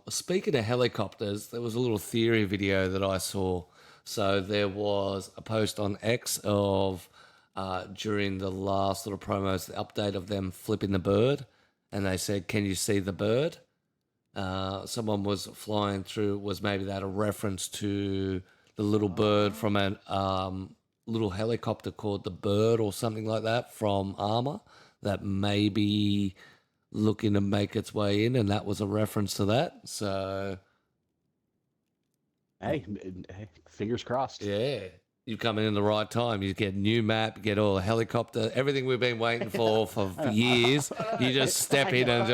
Speaking of helicopters, there was a little theory video that I saw. So there was a post on X of during the last little promos, the update of them flipping the bird, and they said, "Can you see the bird?" Someone was flying through. Was maybe that a reference to the little bird from a little helicopter called the Bird or something like that from Armor that may be looking to make its way in, and that was a reference to that. So. Hey, fingers crossed. Yeah, you're coming in the right time. You get a new map, you get all the helicopter, everything we've been waiting for years. You just step in and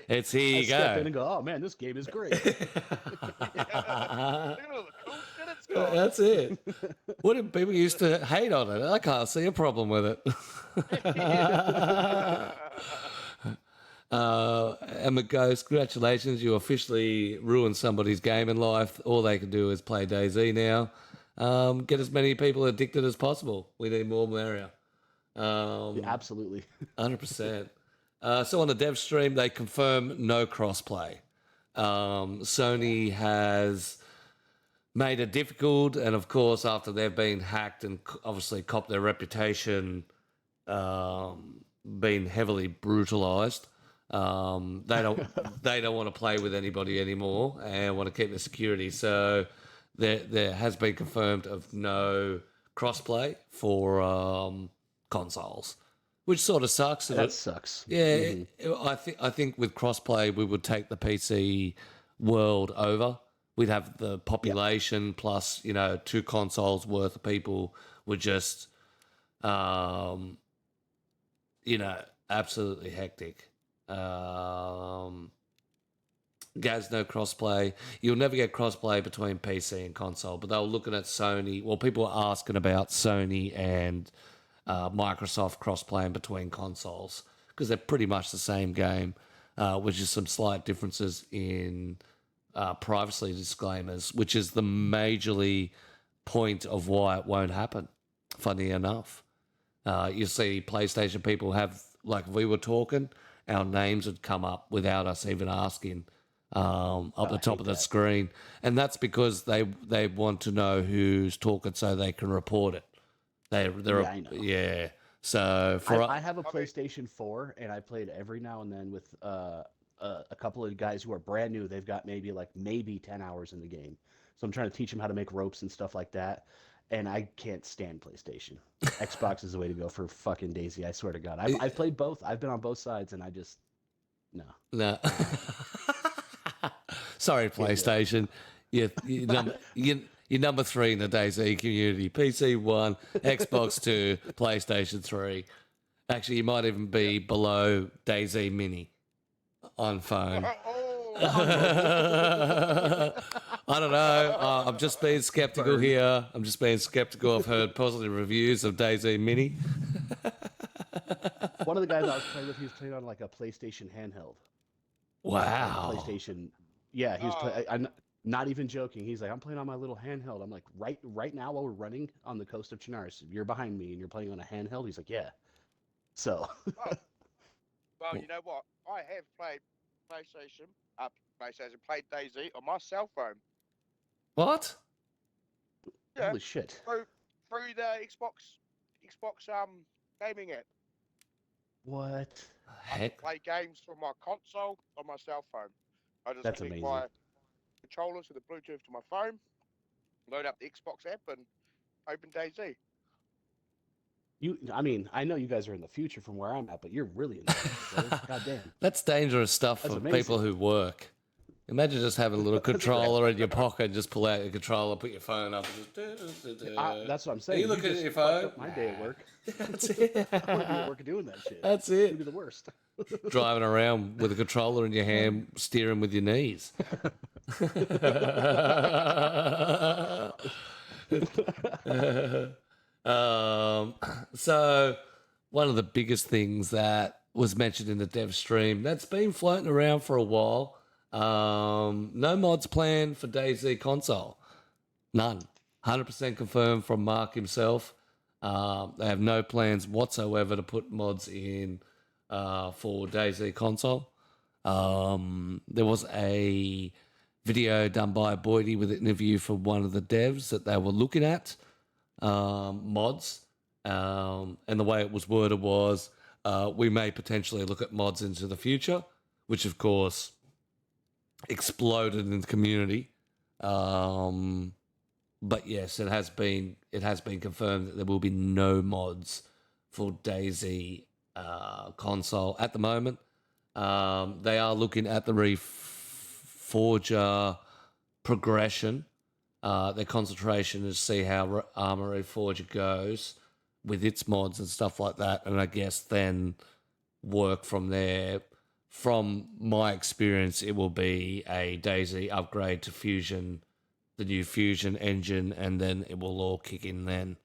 it's here you go. Step in and go, oh man, this game is great. That's it. What did people used to hate on it? I can't see a problem with it. Emma Ghost, congratulations. You officially ruined somebody's game in life. All they can do is play DayZ now. Get as many people addicted as possible. We need more area. Yeah, absolutely. 100%. So on the dev stream, they confirm no crossplay. Sony has made it difficult, and of course, after they've been hacked and obviously copped their reputation, been heavily brutalized. They don't want to play with anybody anymore and want to keep the security. So there has been confirmed of no crossplay for consoles, which sort of sucks. That sucks. Yeah, I think with crossplay we would take the PC world over. We'd have the population plus 2 consoles worth of people would just absolutely hectic. Gaz, no crossplay. You'll never get crossplay between PC and console, but they were looking at Sony. Well, people were asking about Sony and Microsoft cross-playing between consoles because they're pretty much the same game, with just some slight differences in privacy disclaimers, which is the majorly point of why it won't happen, funny enough. You see PlayStation people have, like we were talking, our names would come up without us even asking up the top of the screen. And that's because they want to know who's talking so they can report it. I know. Yeah. So I have a PlayStation 4, and I played every now and then with a couple of guys who are brand new. They've got maybe 10 hours in the game. So I'm trying to teach them how to make ropes and stuff like that. And I can't stand PlayStation. Xbox is the way to go for fucking DayZ. I swear to God. I've played both. I've been on both sides, and I just no. No. Sorry, PlayStation. You're number 3 in the DayZ community. PC 1, Xbox 2, PlayStation 3. Actually, you might even be below DayZ Mini on phone. I don't know. I'm just being skeptical here. I'm just being skeptical. I've heard positive reviews of DayZ Mini. One of the guys I was playing with, he was playing on like a PlayStation handheld. Wow. PlayStation. Yeah, he was playing. I'm not even joking. He's like, I'm playing on my little handheld. I'm like, right now while we're running on the coast of Chinaris, you're behind me and you're playing on a handheld. He's like, yeah. So. Well, you know what? I have played played DayZ on my cell phone. What? Yeah. Holy shit. Through the Xbox gaming app. What? I can play games from my console on my cell phone. I just That's connect amazing. my controller to the Bluetooth to my phone, load up the Xbox app, and open DayZ. I mean, I know you guys are in the future from where I'm at, but you're really in the future. God damn. That's dangerous stuff That's for amazing. people who work. Imagine just having a little controller in your pocket, just pull out your controller, put your phone up. And just, That's what I'm saying. Are you looking just at your fucked phone? up my day at work. That's it. I wouldn't be at work doing that shit. That's It'd it. be the worst. Driving around with a controller in your hand, steering with your knees. So one of the biggest things that was mentioned in the dev stream that's been floating around for a while. No mods planned for DayZ console. None. 100% confirmed from Mark himself. They have no plans whatsoever to put mods in for DayZ console. There was a video done by Boydie with an interview for one of the devs that they were looking at mods. And the way it was worded was, we may potentially look at mods into the future, which of course exploded in the community. But yes, it has been confirmed that there will be no mods for DayZ console at the moment. They are looking at the Reforger progression. Their concentration is to see how Arma Reforger goes with its mods and stuff like that, and I guess then work from there. From my experience, it will be a DayZ upgrade to Fusion, the new Fusion engine, and then it will all kick in then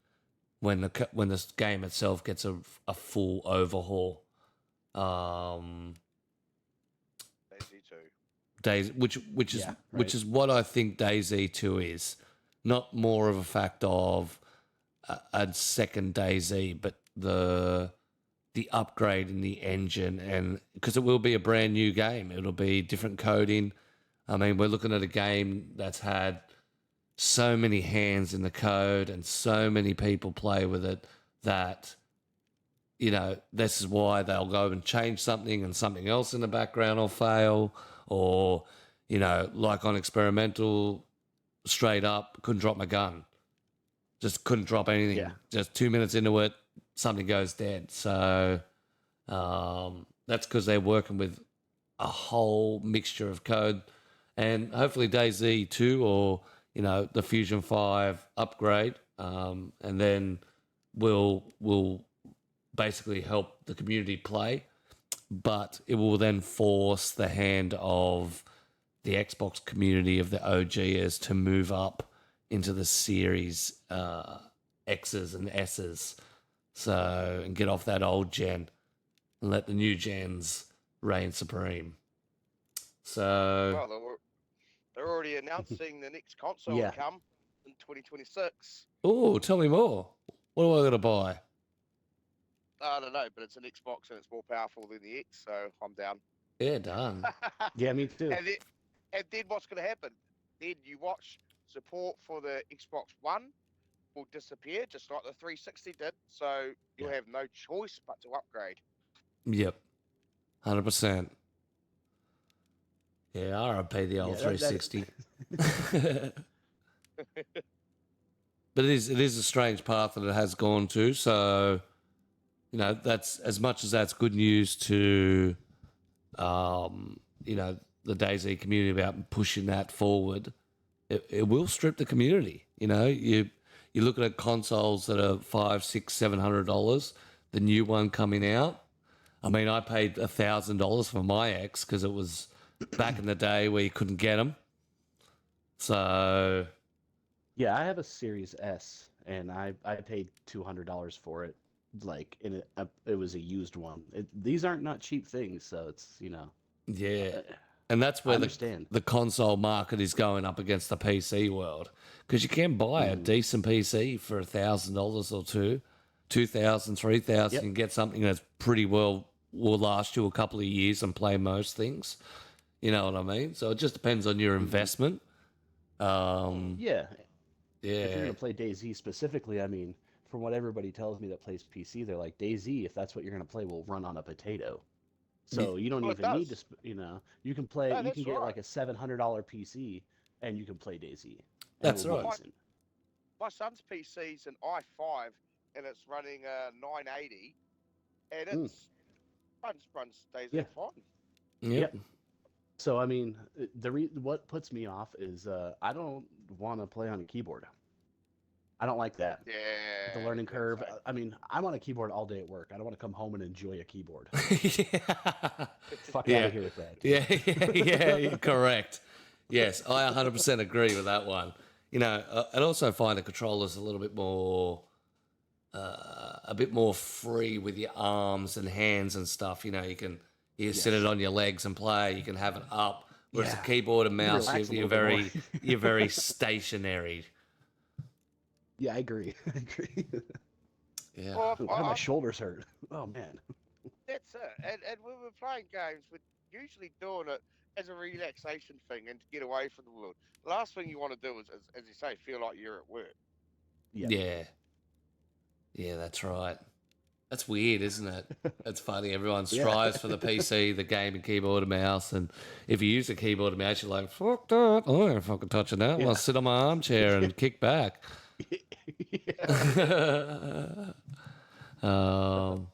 when the game itself gets a full overhaul. DayZ 2. Which is what I think DayZ 2 is. Not more of a fact of a second DayZ, but the upgrade in the engine, and because it will be a brand new game, it'll be different coding. I mean, we're looking at a game that's had so many hands in the code and so many people play with it that, you know, this is why they'll go and change something and something else in the background will fail, or, you know, like on experimental, straight up, couldn't drop my gun. Just couldn't drop anything. Yeah. Just 2 minutes into it, something goes dead. So that's because they're working with a whole mixture of code. And hopefully DayZ 2 or, you know, the Fusion 5 upgrade, and then will basically help the community play. But it will then force the hand of the Xbox community of the OGs to move up into the Series X's and S's. So, and get off that old gen and let the new gens reign supreme. So, Well, they're already announcing the next console Yeah. will come in 2026. oh, tell me more. What am I going to buy? I don't know, but it's an Xbox and it's more powerful than the X, so I'm down. Yeah, done. Yeah, me too. And then what's going to happen? Then you watch support for the Xbox One will disappear, just like the 360 did. So you'll have no choice but to upgrade. Yep. 100%. Yeah, RIP the old Yeah, that- 360. But it is a strange path that it has gone to. So, that's as much as that's good news to, the DayZ community about pushing that forward. It will strip the community. You look at consoles that are $500, $600, $700. The new one coming out. I mean, I paid $1,000 for my X because it was back in the day where you couldn't get them. So Yeah, I have a Series S, and I paid $200 for it. Like, it was a used one. These aren't not cheap things, so it's yeah, and that's I where understand. the console market is going up against the PC world because you can buy a decent PC for $1,000 or $2,000, $3,000, Yep. and get something that's pretty will last you a couple of years and play most things. You know what I mean? So it just depends on your investment. Yeah, if you're Yeah, gonna play DayZ specifically, I mean, from what everybody tells me that plays PC, they're like, DayZ, if that's what you're gonna play, will run on a potato. So you don't Well, it even need to, does. you can No, you can that's get right. like a $700 PC, and you can play DayZ, and That's it will right. be My, decent. my son's PC's an i5, and it's running 980, and Mm, it's runs yeah, DayZ fine. yep. yep. So I mean, what puts me off is I don't want to play on a keyboard. I don't like that. The Yeah, learning yeah, curve. same. I mean, I'm on a keyboard all day at work. I don't want to come home and enjoy a keyboard. Yeah. Fuck out Yeah. of here with that. Yeah, you're correct. Yes, I 100% agree with that one. I'd also find the controllers a little bit more free with your arms and hands and stuff. You sit it Yes. on your legs and play. You can have it up. Whereas a Yeah. keyboard and You can mouse, relax a you're little bit more. you're very stationary. Yeah, I agree. I agree. Yeah. Well, Why do my shoulders hurt? Oh man. that's it. And when we're playing games, we're usually doing it as a relaxation thing and to get away from the world. The last thing you want to do is, as you say, feel like you're at work. Yeah. Yeah. Yeah, that's right. That's weird, isn't it? It's funny. Everyone Yeah. strives for the PC, the gaming keyboard and mouse, and if you use a keyboard and mouse, you're like, fuck that. I ain't fucking touching that. Yeah. I'll sit on my armchair and kick back. Yeah. um,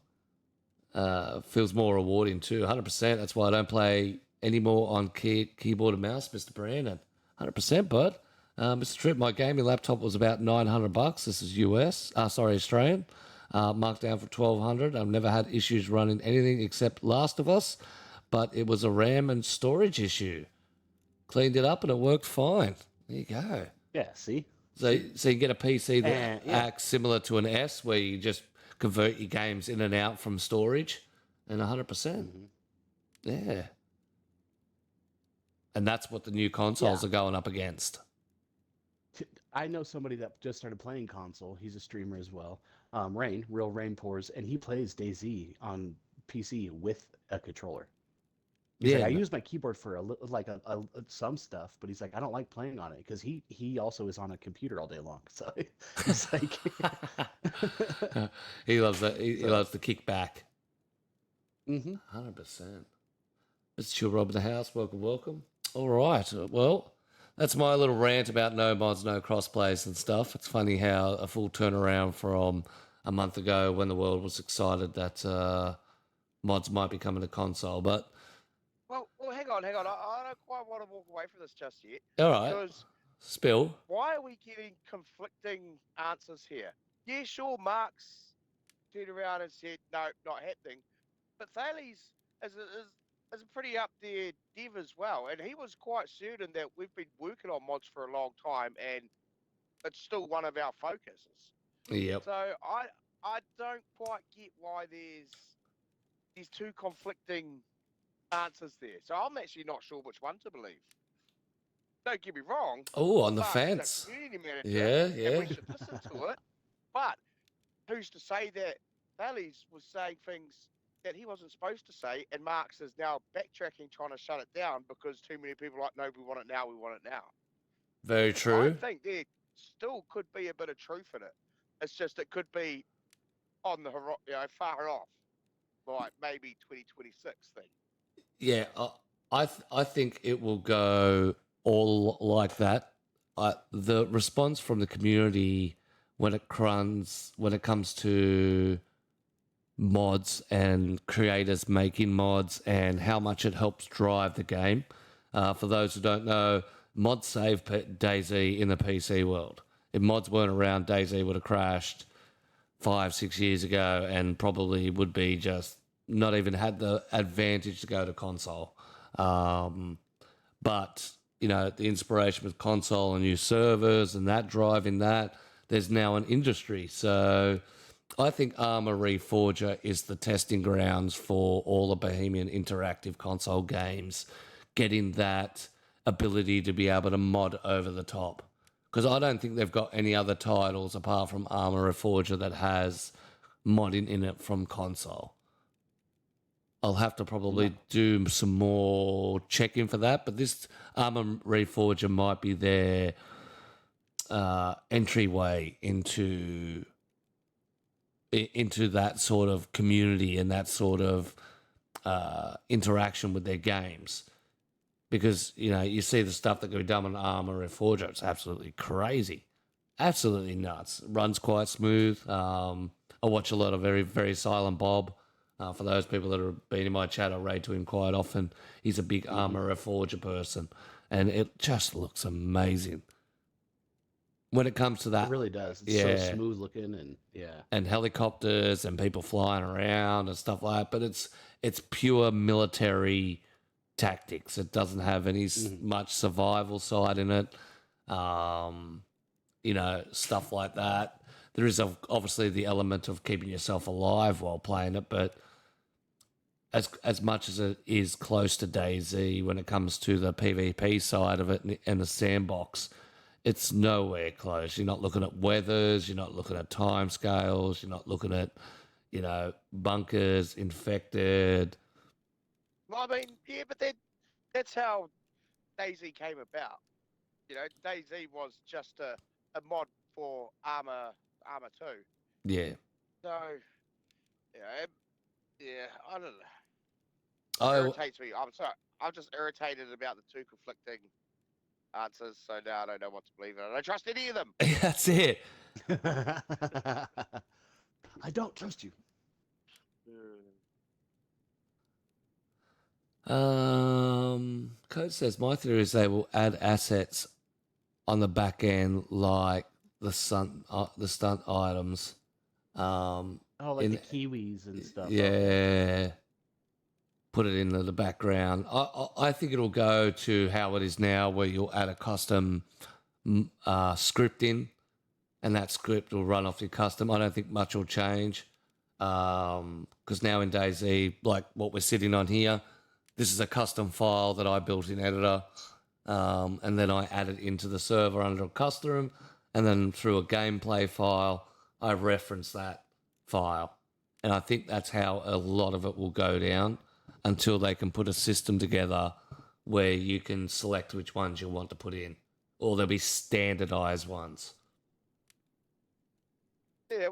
Feels more rewarding too. 100%. That's why I don't play anymore on keyboard and mouse, Mr. Brandon. 100%, bud. Mr. Tripp, my gaming laptop was about $900. This is Australian. Marked down for $1,200. I've never had issues running anything except Last of Us, but it was a RAM and storage issue. Cleaned it up and it worked fine. There you go. Yeah. See. So you can get a PC that Yeah. acts similar to an S, where you just convert your games in and out from storage, and 100%. Mm-hmm. Yeah. And that's what the new consoles are going up against. I know somebody that just started playing console. He's a streamer as well. Real Rain Pours, and he plays DayZ on PC with a controller. He's like, I use my keyboard for some stuff, but he's like, I don't like playing on it because he also is on a computer all day long. So he's like, He loves that. He loves the kickback. mm-hmm. 100%. Mr. Chill Rob in the house. Welcome, welcome. All right. Well, that's my little rant about no mods, no crossplays and stuff. It's funny how a full turnaround from a month ago when the world was excited that mods might be coming to console. But Well, hang on. I don't quite want to walk away from this just yet. all right, Because spill. why are we getting conflicting answers here? Yeah, sure, Mark's turned around and said, no, not happening. But Thales is a pretty up there dev as well. And he was quite certain that we've been working on mods for a long time and it's still one of our focuses. Yep. So I don't quite get why there's these two conflicting answers there. So I'm actually not sure which one to believe. Don't get me wrong. Oh, on the Mark is our fence. community manager, Yeah, and yeah. we should listen to it. But who's to say that Thales was saying things that he wasn't supposed to say, and Marx is now backtracking, trying to shut it down because too many people are like, no, we want it now, we want it now. Very I true. think there still could be a bit of truth in it. It's just it could be on the far off, like maybe 2026 thing. Yeah, I think it will go all like that. The response from the community when it comes to mods and creators making mods and how much it helps drive the game. For those who don't know, mods saved DayZ in the PC world. If mods weren't around, DayZ would have crashed 5-6 years ago and probably would be just not even had the advantage to go to console. But the inspiration with console and new servers and that driving that, there's now an industry. So I think Arma Reforger is the testing grounds for all the Bohemian interactive console games, getting that ability to be able to mod over the top. Because I don't think they've got any other titles apart from Arma Reforger that has modding in it from console. I'll have to probably do some more checking for that, but this Arma Reforger might be their entryway into that sort of community and that sort of interaction with their games. Because, you see the stuff that can be done on Arma Reforger, it's absolutely crazy. Absolutely nuts. It runs quite smooth. I watch a lot of very, very Silent Bob. For those people that have been in my chat, I raid to him quite often. He's a big Arma Reforger person, and it just looks amazing. When it comes to that, It really does. It's so smooth looking, and helicopters and people flying around and stuff like that. But it's pure military tactics. It doesn't have any much survival side in it. Stuff like that. There is obviously the element of keeping yourself alive while playing it, but as much as it is close to DayZ when it comes to the PvP side of it and the sandbox, it's nowhere close. You're not looking at weathers, you're not looking at time scales, you're not looking at, bunkers, infected. Well, I mean, yeah, but that's how DayZ came about. DayZ was just a mod for Arma 2. Yeah. So, I don't know. It I irritates me. I'm sorry. I'm just irritated about the two conflicting answers. So now I don't know what to believe in. I don't trust any of them. That's it. I don't trust you. Code says my theory is they will add assets on the back end like the stunt items. Like the kiwis and stuff. Yeah. Put it into the background. I think it'll go to how it is now, where you'll add a custom script in, and that script will run off your custom. I don't think much will change, because now in DayZ, like what we're sitting on here, this is a custom file that I built in Editor, and then I add it into the server under a custom, and then through a gameplay file, I reference that file. And I think that's how a lot of it will go down until they can put a system together where you can select which ones you want to put in, or there'll be standardized ones. Yeah,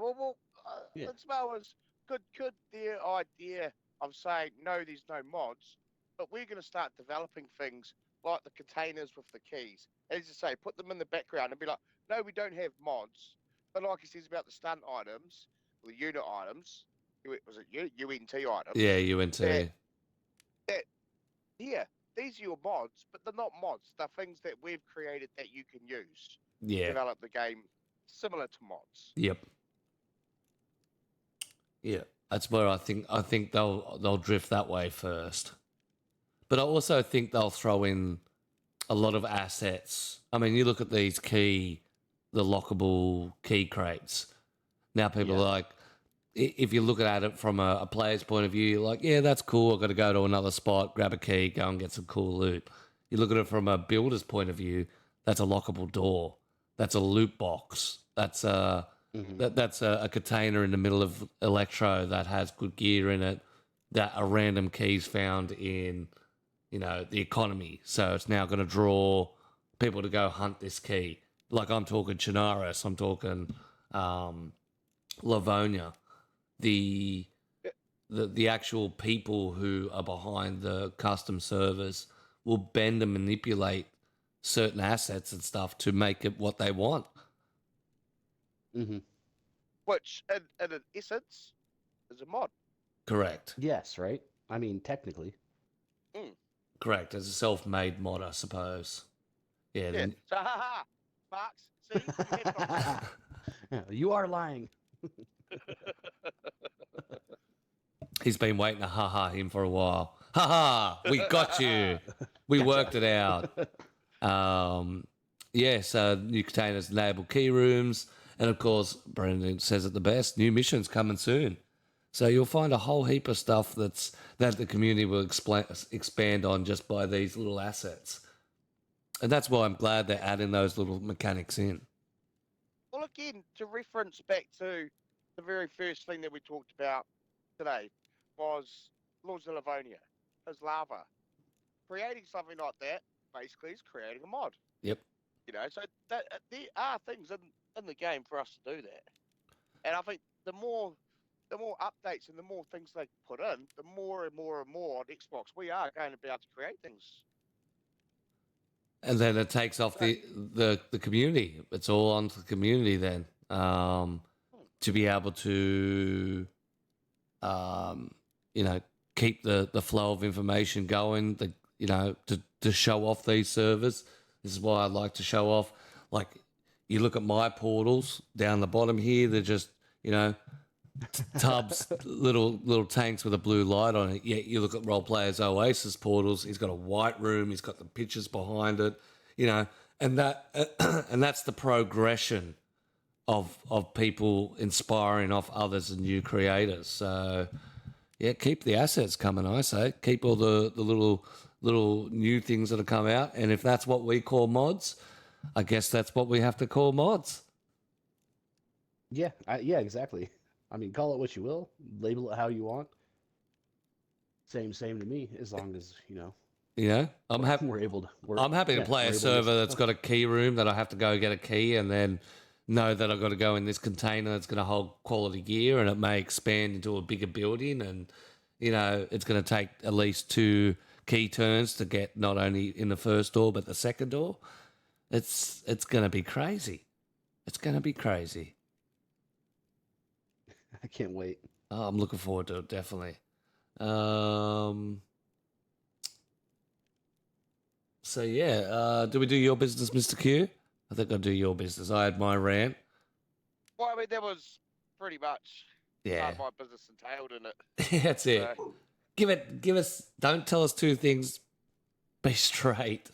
as well as could the idea of saying, no, there's no mods, but we're going to start developing things like the containers with the keys. As you say, put them in the background and be like, no, we don't have mods. But like he says about the stunt items, or the unit items, was it UNT items? Yeah, UNT. These are your mods, but they're not mods. They're things that we've created that you can use. Yeah. Develop the game similar to mods. Yep. Yeah, that's where I think they'll drift that way first. But I also think they'll throw in a lot of assets. I mean, you look at these the lockable key crates. Now people are like, if you look at it from a player's point of view, you're like, yeah, that's cool. I've got to go to another spot, grab a key, go and get some cool loot. You look at it from a builder's point of view, that's a lockable door. That's a loot box. That's a container in the middle of Electro that has good gear in it, that a random key's found in, the economy. So it's now going to draw people to go hunt this key. Like I'm talking Chinaris, I'm talking Livonia. The the actual people who are behind the custom servers will bend and manipulate certain assets and stuff to make it what they want. Mm-hmm. Which, in an essence, is a mod. Correct. Yes, right? I mean, technically. Correct. As a self-made mod, I suppose. Yeah. Yeah. So, haha, Marks, see, you have got Yeah, you are lying. He's been waiting to ha-ha him for a while. Ha-ha! We got you. We worked it out. So new containers enable key rooms. And, of course, Brendan says it the best, new missions coming soon. So you'll find a whole heap of stuff that the community will expand on just by these little assets. And that's why I'm glad they're adding those little mechanics in. Well, again, to reference back to the very first thing that we talked about today was Lords of Livonia, his lava. Creating something like that basically is creating a mod. Yep. You know, so there are things in the game for us to do that. And I think the more updates and the more things they put in, the more and more and more on Xbox we are going to be able to create things. And then it takes off the community. It's all onto the community then, to be able to, keep the flow of information going. To show off these servers. This is why I like to show off. Like, you look at my portals down the bottom here. They're just tubs, little tanks with a blue light on it. Yet you look at Role Players Oasis portals. He's got a white room. He's got the pictures behind it. And that's the progression of people inspiring off others and new creators. So yeah, keep the assets coming. I say keep all the little new things that have come out. And if that's what we call mods, I guess that's what we have to call mods. Yeah, yeah, exactly. I mean, call it what you will, label it how you want. Same to me, as long as I'm happy. We're able to. I'm happy to play a server that's got a key room that I have to go get a key and then know that I've got to go in this container that's going to hold quality gear, and it may expand into a bigger building, and it's going to take at least 2 key turns to get not only in the first door but the second door. It's going to be crazy. It's going to be crazy. I can't wait. Oh, I'm looking forward to it, definitely. So yeah, do we do your business, Mr. Q? I think I'll do your business. I had my rant. Well, I mean, that was pretty much Yeah. part of my business entailed in it. That's it. So, Give us. Don't tell us 2 things. Be straight.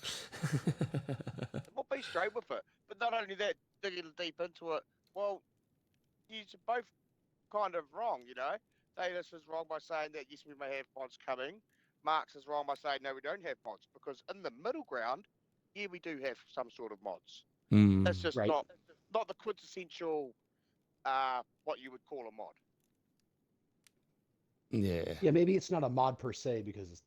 we'll be straight with it. But not only that, digging deep into it, well, you're both kind of wrong, Davis is wrong by saying that, yes, we may have mods coming. Marx is wrong by saying, no, we don't have mods. Because in the middle ground, yeah, we do have some sort of mods. It's just Right. not the quintessential, what you would call a mod. Yeah. Yeah, maybe it's not a mod per se because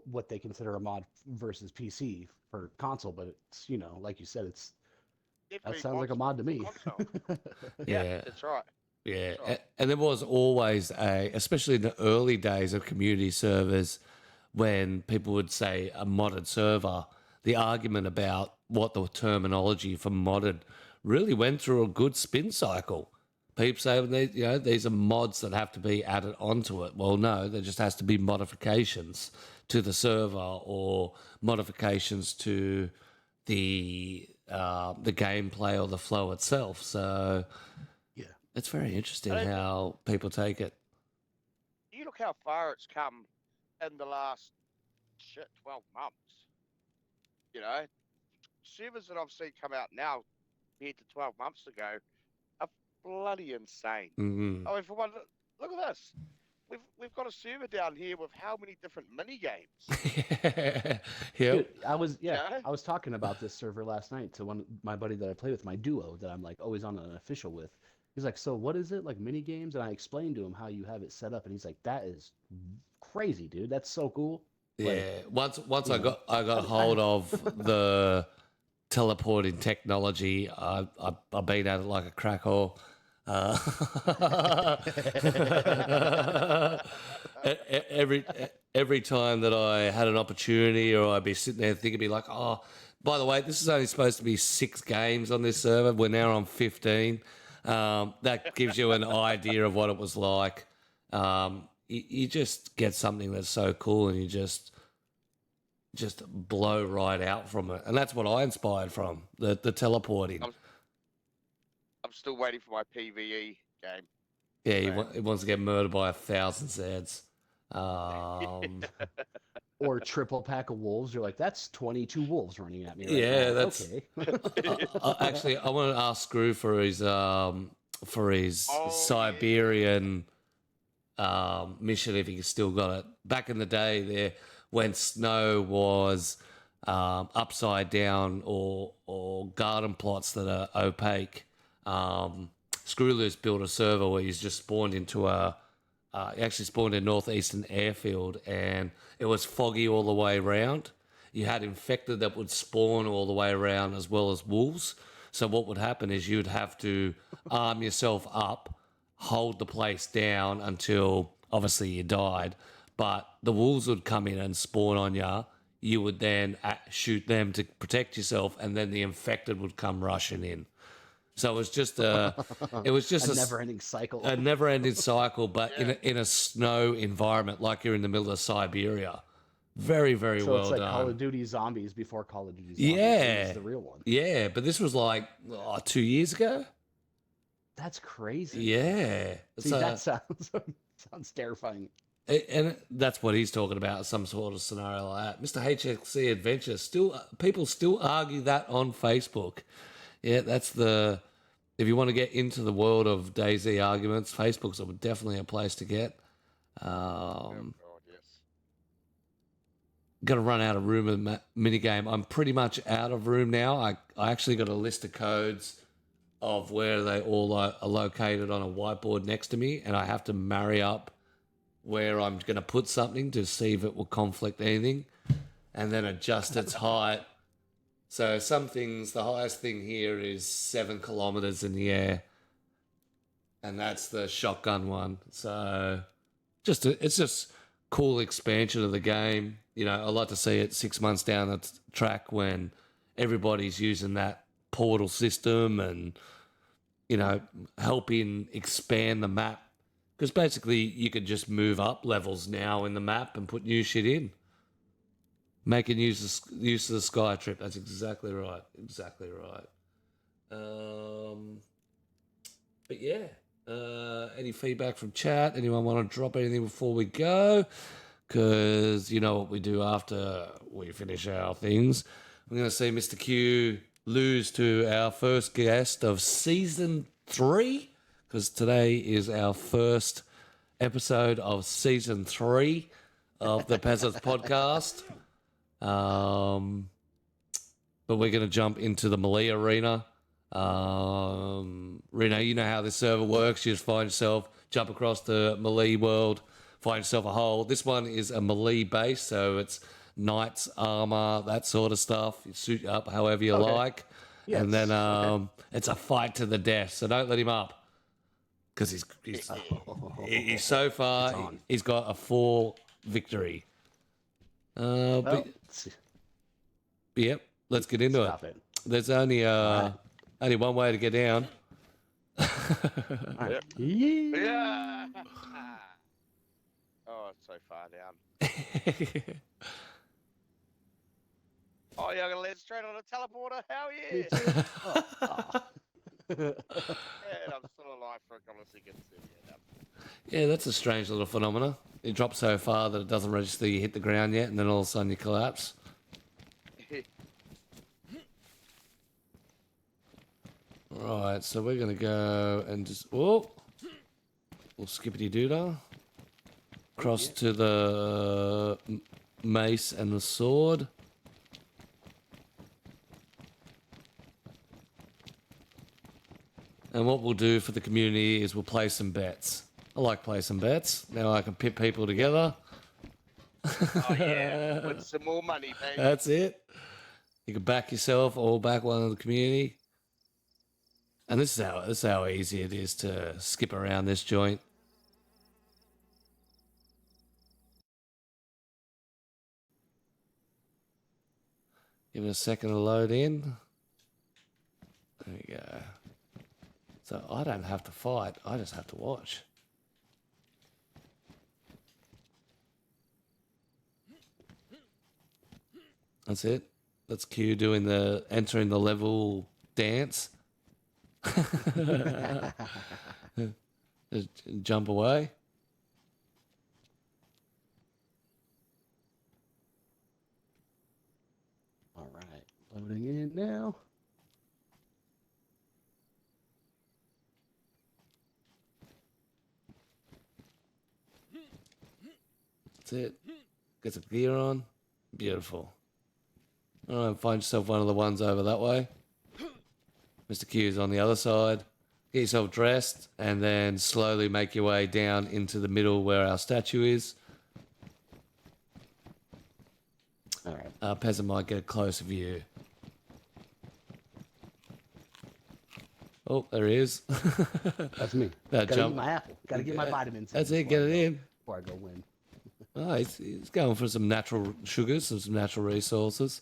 what they consider a mod versus PC for console, but it's like you said, that Definitely sounds like a mod to me. Yeah. That's right. Yeah, Sure. and there was always especially in the early days of community servers, when people would say a modded server, the argument about what the terminology for modded really went through a good spin cycle. People say, these are mods that have to be added onto it. Well, no, there just has to be modifications to the server or modifications to the gameplay or the flow itself. So it's very interesting how people take it. You look how far it's come in the last 12 months. Servers that I've seen come out now compared to 12 months ago are bloody insane. Mm-hmm. I mean, for one, look at this. We've got a server down here with how many different mini games? Yeah. Dude, I was talking about this server last night to my buddy that I play with, my duo that I'm like always on an official with. He's like, so what is it, like mini games? And I explained to him how you have it set up, and he's like, that is crazy, dude. That's so cool. Yeah. Once I got hold of the teleporting technology, I've been at it like a crack hole. Every time that I had an opportunity, or I'd be sitting there thinking, be like, oh, by the way, this is only supposed to be 6 games on this server. We're now on 15. That gives you an idea of what it was like. You just get something that's so cool, and you just blow right out from it. And that's what I inspired from, the teleporting. I'm still waiting for my PvE game. Yeah, he wants to get murdered by 1,000 Zeds. Or triple pack of wolves. You're like, that's 22 wolves running at me right Yeah, now. that's Okay. actually, I want to ask Screw for his Siberian mission, if he still got it. Back in the day, there when snow was upside down or garden plots that are opaque. Screwloose built a server where he's just spawned into he actually spawned in northeastern airfield, and it was foggy all the way around. You had infected that would spawn all the way around, as well as wolves. So what would happen is you'd have to arm yourself up, hold the place down until obviously you died, but the wolves would come in and spawn on you. You would then shoot them to protect yourself, and then the infected would come rushing in. So it was just a never-ending cycle. A never-ending cycle, but in a snow environment, like you're in the middle of Siberia. Very, very So well it's like done. Call of Duty Zombies before Call of Duty Zombies. Yeah, It's the real one. Yeah, but this was like 2 years ago. That's crazy. Yeah, See, that sounds terrifying. And that's what he's talking about, some sort of scenario like that. Mr. HXC Adventure, people still argue that on Facebook. Yeah, that's if you want to get into the world of DayZ arguments, Facebook's definitely a place to get. Yes. Going to run out of room in the minigame. I'm pretty much out of room now. I actually got a list of codes of where they all are located on a whiteboard next to me, and I have to marry up where I'm going to put something to see if it will conflict anything, and then adjust its height. So some things, the highest thing here is 7 kilometers in the air, and that's the shotgun one. So it's just cool expansion of the game. You know, I'd like to see it 6 months down the track when everybody's using that portal system and, you know, helping expand the map. Because basically you could just move up levels now in the map and put new shit in. Making use of the sky trip. That's exactly right. Exactly right. But yeah. Any feedback from chat? Anyone want to drop anything before we go? Because you know what we do after we finish our things. We're going to see Mr. Q lose to our first guest of season 3. Because today is our first episode of season 3 of the Peasant podcast. But we're going to jump into the Melee arena. Reno, you know how this server works. You just find yourself, jump across the Melee world, find yourself a hole. This one is a Melee base, so it's knights, armor, that sort of stuff. You suit up however you like. Yes. And then it's a fight to the death, so don't let him up. Because he's so far, he's got a 4 victory. Yep, let's get into it. There's only one way to get down. Yep. Yeah. Oh, it's so far down. Oh, you're gonna land straight on a teleporter? Hell yeah! And I'm still alive for a couple of seconds. Yeah, that's a strange little phenomena. You drop so far that it doesn't register you hit the ground yet, and then all of a sudden you collapse. Right, so we're going to go and just... Oh! We'll skippity-doodah. Cross to the mace and the sword. And what we'll do for the community is we'll play some bets. I like play some bets. Now I can pit people together. Oh yeah, win some more money, baby. That's it. You can back yourself or back one of the community. And this is how easy it is to skip around this joint. Give it a second to load in. There we go. So I don't have to fight, I just have to watch. That's it. That's Q doing the entering the level dance. Just jump away. All right, loading in now. That's it. Get some gear on. Beautiful. All right, find yourself one of the ones over that way. Mr. Q's on the other side. Get yourself dressed and then slowly make your way down into the middle where our statue is. All right. Peasant might get a closer view. Oh, there he is. That's me. That Gotta jump. eat my apple. Gotta get my vitamins. That's it, before get I it go- in. Before I go win. Oh, he's going for some natural sugars, some natural resources.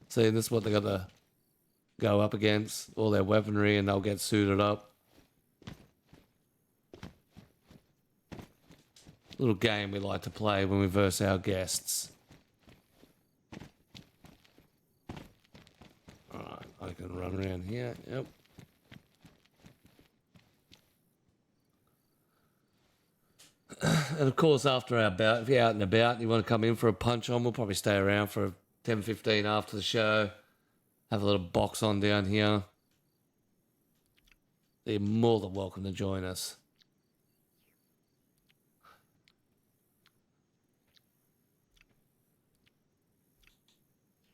See, this is what they got to go up against, all their weaponry, and they'll get suited up. Little game we like to play when we verse our guests. Alright, I can run around here. Yep. And of course, after our bout, if you're out and about and you want to come in for a punch on, we'll probably stay around for 10, 15 after the show. Have a little box on down here. You're more than welcome to join us.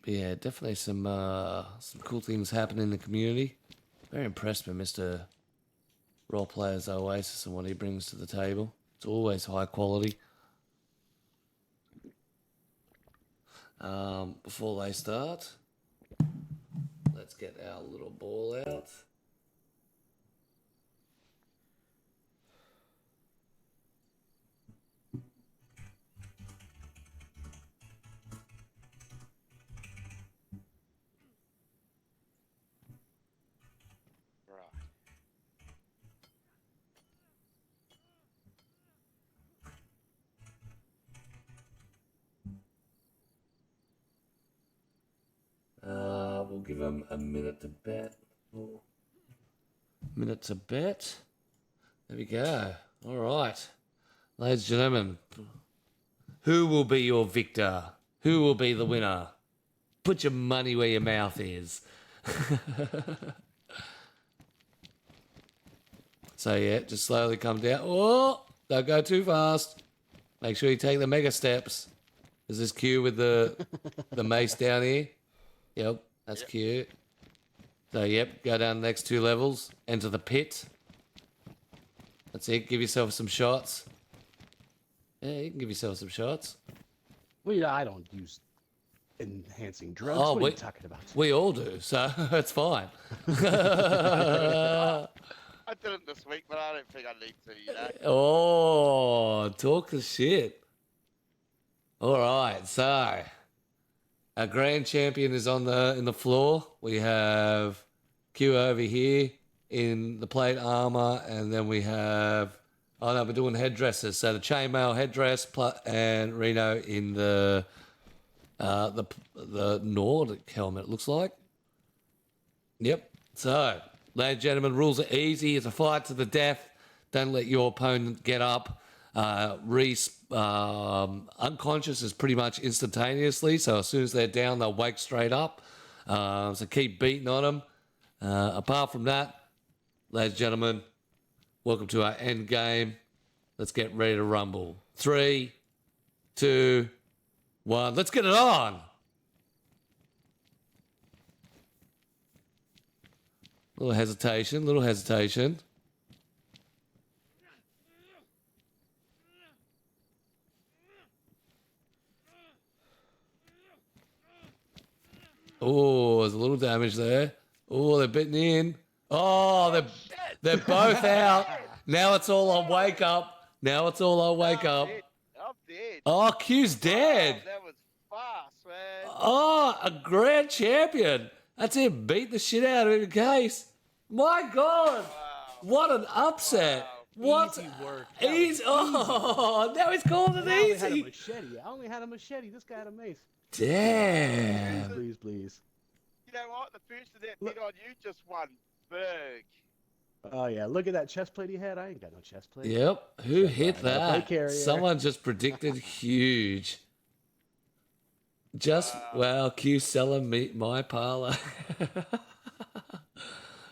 But yeah, definitely some cool things happening in the community. Very impressed with Mr. Roleplayer's Oasis and what he brings to the table. It's always high quality. Before they start, let's get our little ball out. Right. We'll give them a minute to bet. Minute to bet. There we go. All right. Ladies and gentlemen, who will be your victor? Who will be the winner? Put your money where your mouth is. So yeah, just slowly come down. Oh, don't go too fast. Make sure you take the mega steps. Is this Q with the mace down here? Yep, that's cute. So yep, go down the next 2 levels. Enter the pit. That's it. Give yourself some shots. Yeah, you can give yourself some shots. Well, yeah, I don't use enhancing drugs. Oh, what are you talking about? We all do, so it's fine. I did it this week, but I don't think I need to, you know. Oh, talk the shit. All right, so our grand champion is in the floor. We have Q over here in the plate armor, and then we have we're doing headdresses. So the chainmail headdress and Reno in the Nordic helmet. It looks like. Yep. So, ladies and gentlemen, rules are easy. It's a fight to the death. Don't let your opponent get up. Unconscious is pretty much instantaneously. So as soon as they're down, they'll wake straight up. So keep beating on them. Apart from that, ladies and gentlemen, welcome to our end game. Let's get ready to rumble. 3, 2, 1. Let's get it on. Little hesitation. Oh, there's a little damage there. Oh, they're bitten in. Oh, they're both out. Now it's all on wake up. Now it's all on wake up. I'm dead. Oh, Q's dead. Oh, that was fast, man. Oh, a grand champion. That's him. Beat the shit out of him in case. My God. Wow. What an upset. Wow. What? Easy work. Easy. Oh, now he's called it I only had a easy. machete. I only had a machete. This guy had a mace. Damn. Please, please. You know what? The first of that bet on you just won big. Oh yeah, look at that chest plate he had. I ain't got no chest plate. Yep. Who hit I gotta play that? carrier. Someone just predicted huge. Just, well, Q selling me my parlor.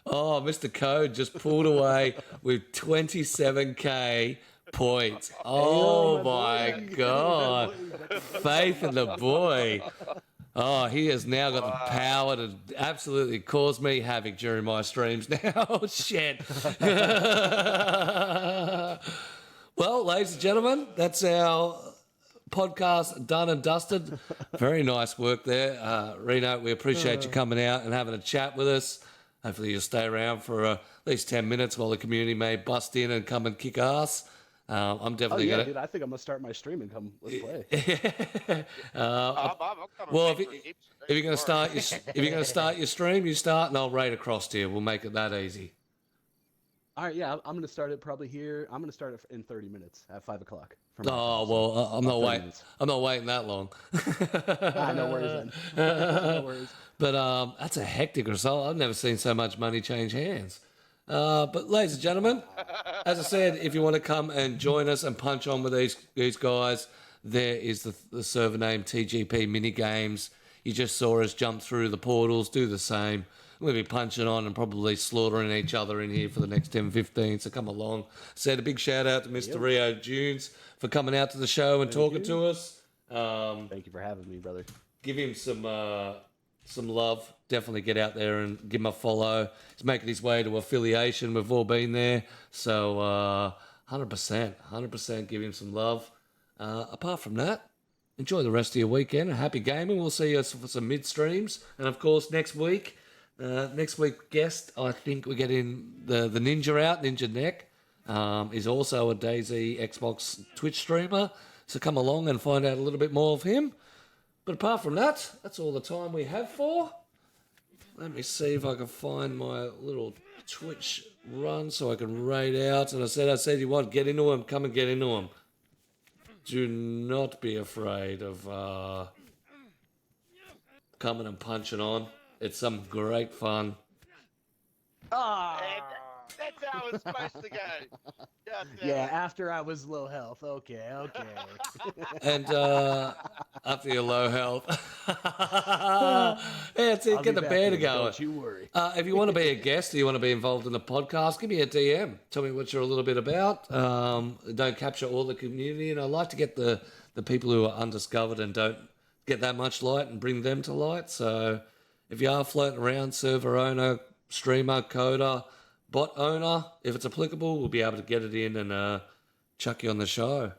Oh, Mr. Code just pulled away with 27K points. Oh my God. Faith in the boy. Oh, he has now got the power to absolutely cause me havoc during my streams now. Shit. Well, ladies and gentlemen, that's our podcast done and dusted. Very nice work there. Reno, we appreciate you coming out and having a chat with us. Hopefully you'll stay around for at least 10 minutes while the community may bust in and come and kick ass. I'm definitely yeah, going dude, I think I'm gonna start my stream and come. Let's play. I'm coming well, back if for heaps you're going to start your stream, you start, and I'll raid across to you. We'll make it that easy. All right, yeah, I'm gonna start it probably here. I'm gonna start it in 30 minutes at 5 o'clock. Oh well, I'm not 30 waiting. minutes. I'm not waiting that long. No worries then. No worries. But that's a hectic result. I've never seen so much money change hands. But ladies and gentlemen, as I said, if you want to come and join us and punch on with these guys, there is the server name TGP Minigames. You just saw us jump through the portals, do the same. We'll be punching on and probably slaughtering each other in here for the next 10, 15. So come along. Said a big shout out to Mr. Rio Junes for coming out to the show and talking to us. Thank you for having me, brother. Give him some love. Definitely get out there and give him a follow. He's making his way to affiliation. We've all been there. So 100% give him some love. Apart from that, enjoy the rest of your weekend. Happy gaming. We'll see you for some mid-streams. And, of course, next week guest, I think we get in the Ninja out, Ninja Neck. Is also a dayzxbox Twitch streamer. So come along and find out a little bit more of him. But apart from that, that's all the time we have for. Let me see if I can find my little Twitch run so I can raid out. And I said, you want, get into him, come and get into him. Do not be afraid of coming and punching on. It's some great fun. And that's how it's supposed to go. Yeah, after I was low health. Okay. And after your low health. Yeah, it's it. I'll Get be the back bear to in, go. Don't you worry. If you want to be a guest or you want to be involved in the podcast, give me a DM. Tell me what you're a little bit about. Don't capture all the community. And I like to get the people who are undiscovered and don't get that much light and bring them to light. So if you are floating around, server owner, streamer, coder, bot owner, if it's applicable, we'll be able to get it in and chuck you on the show.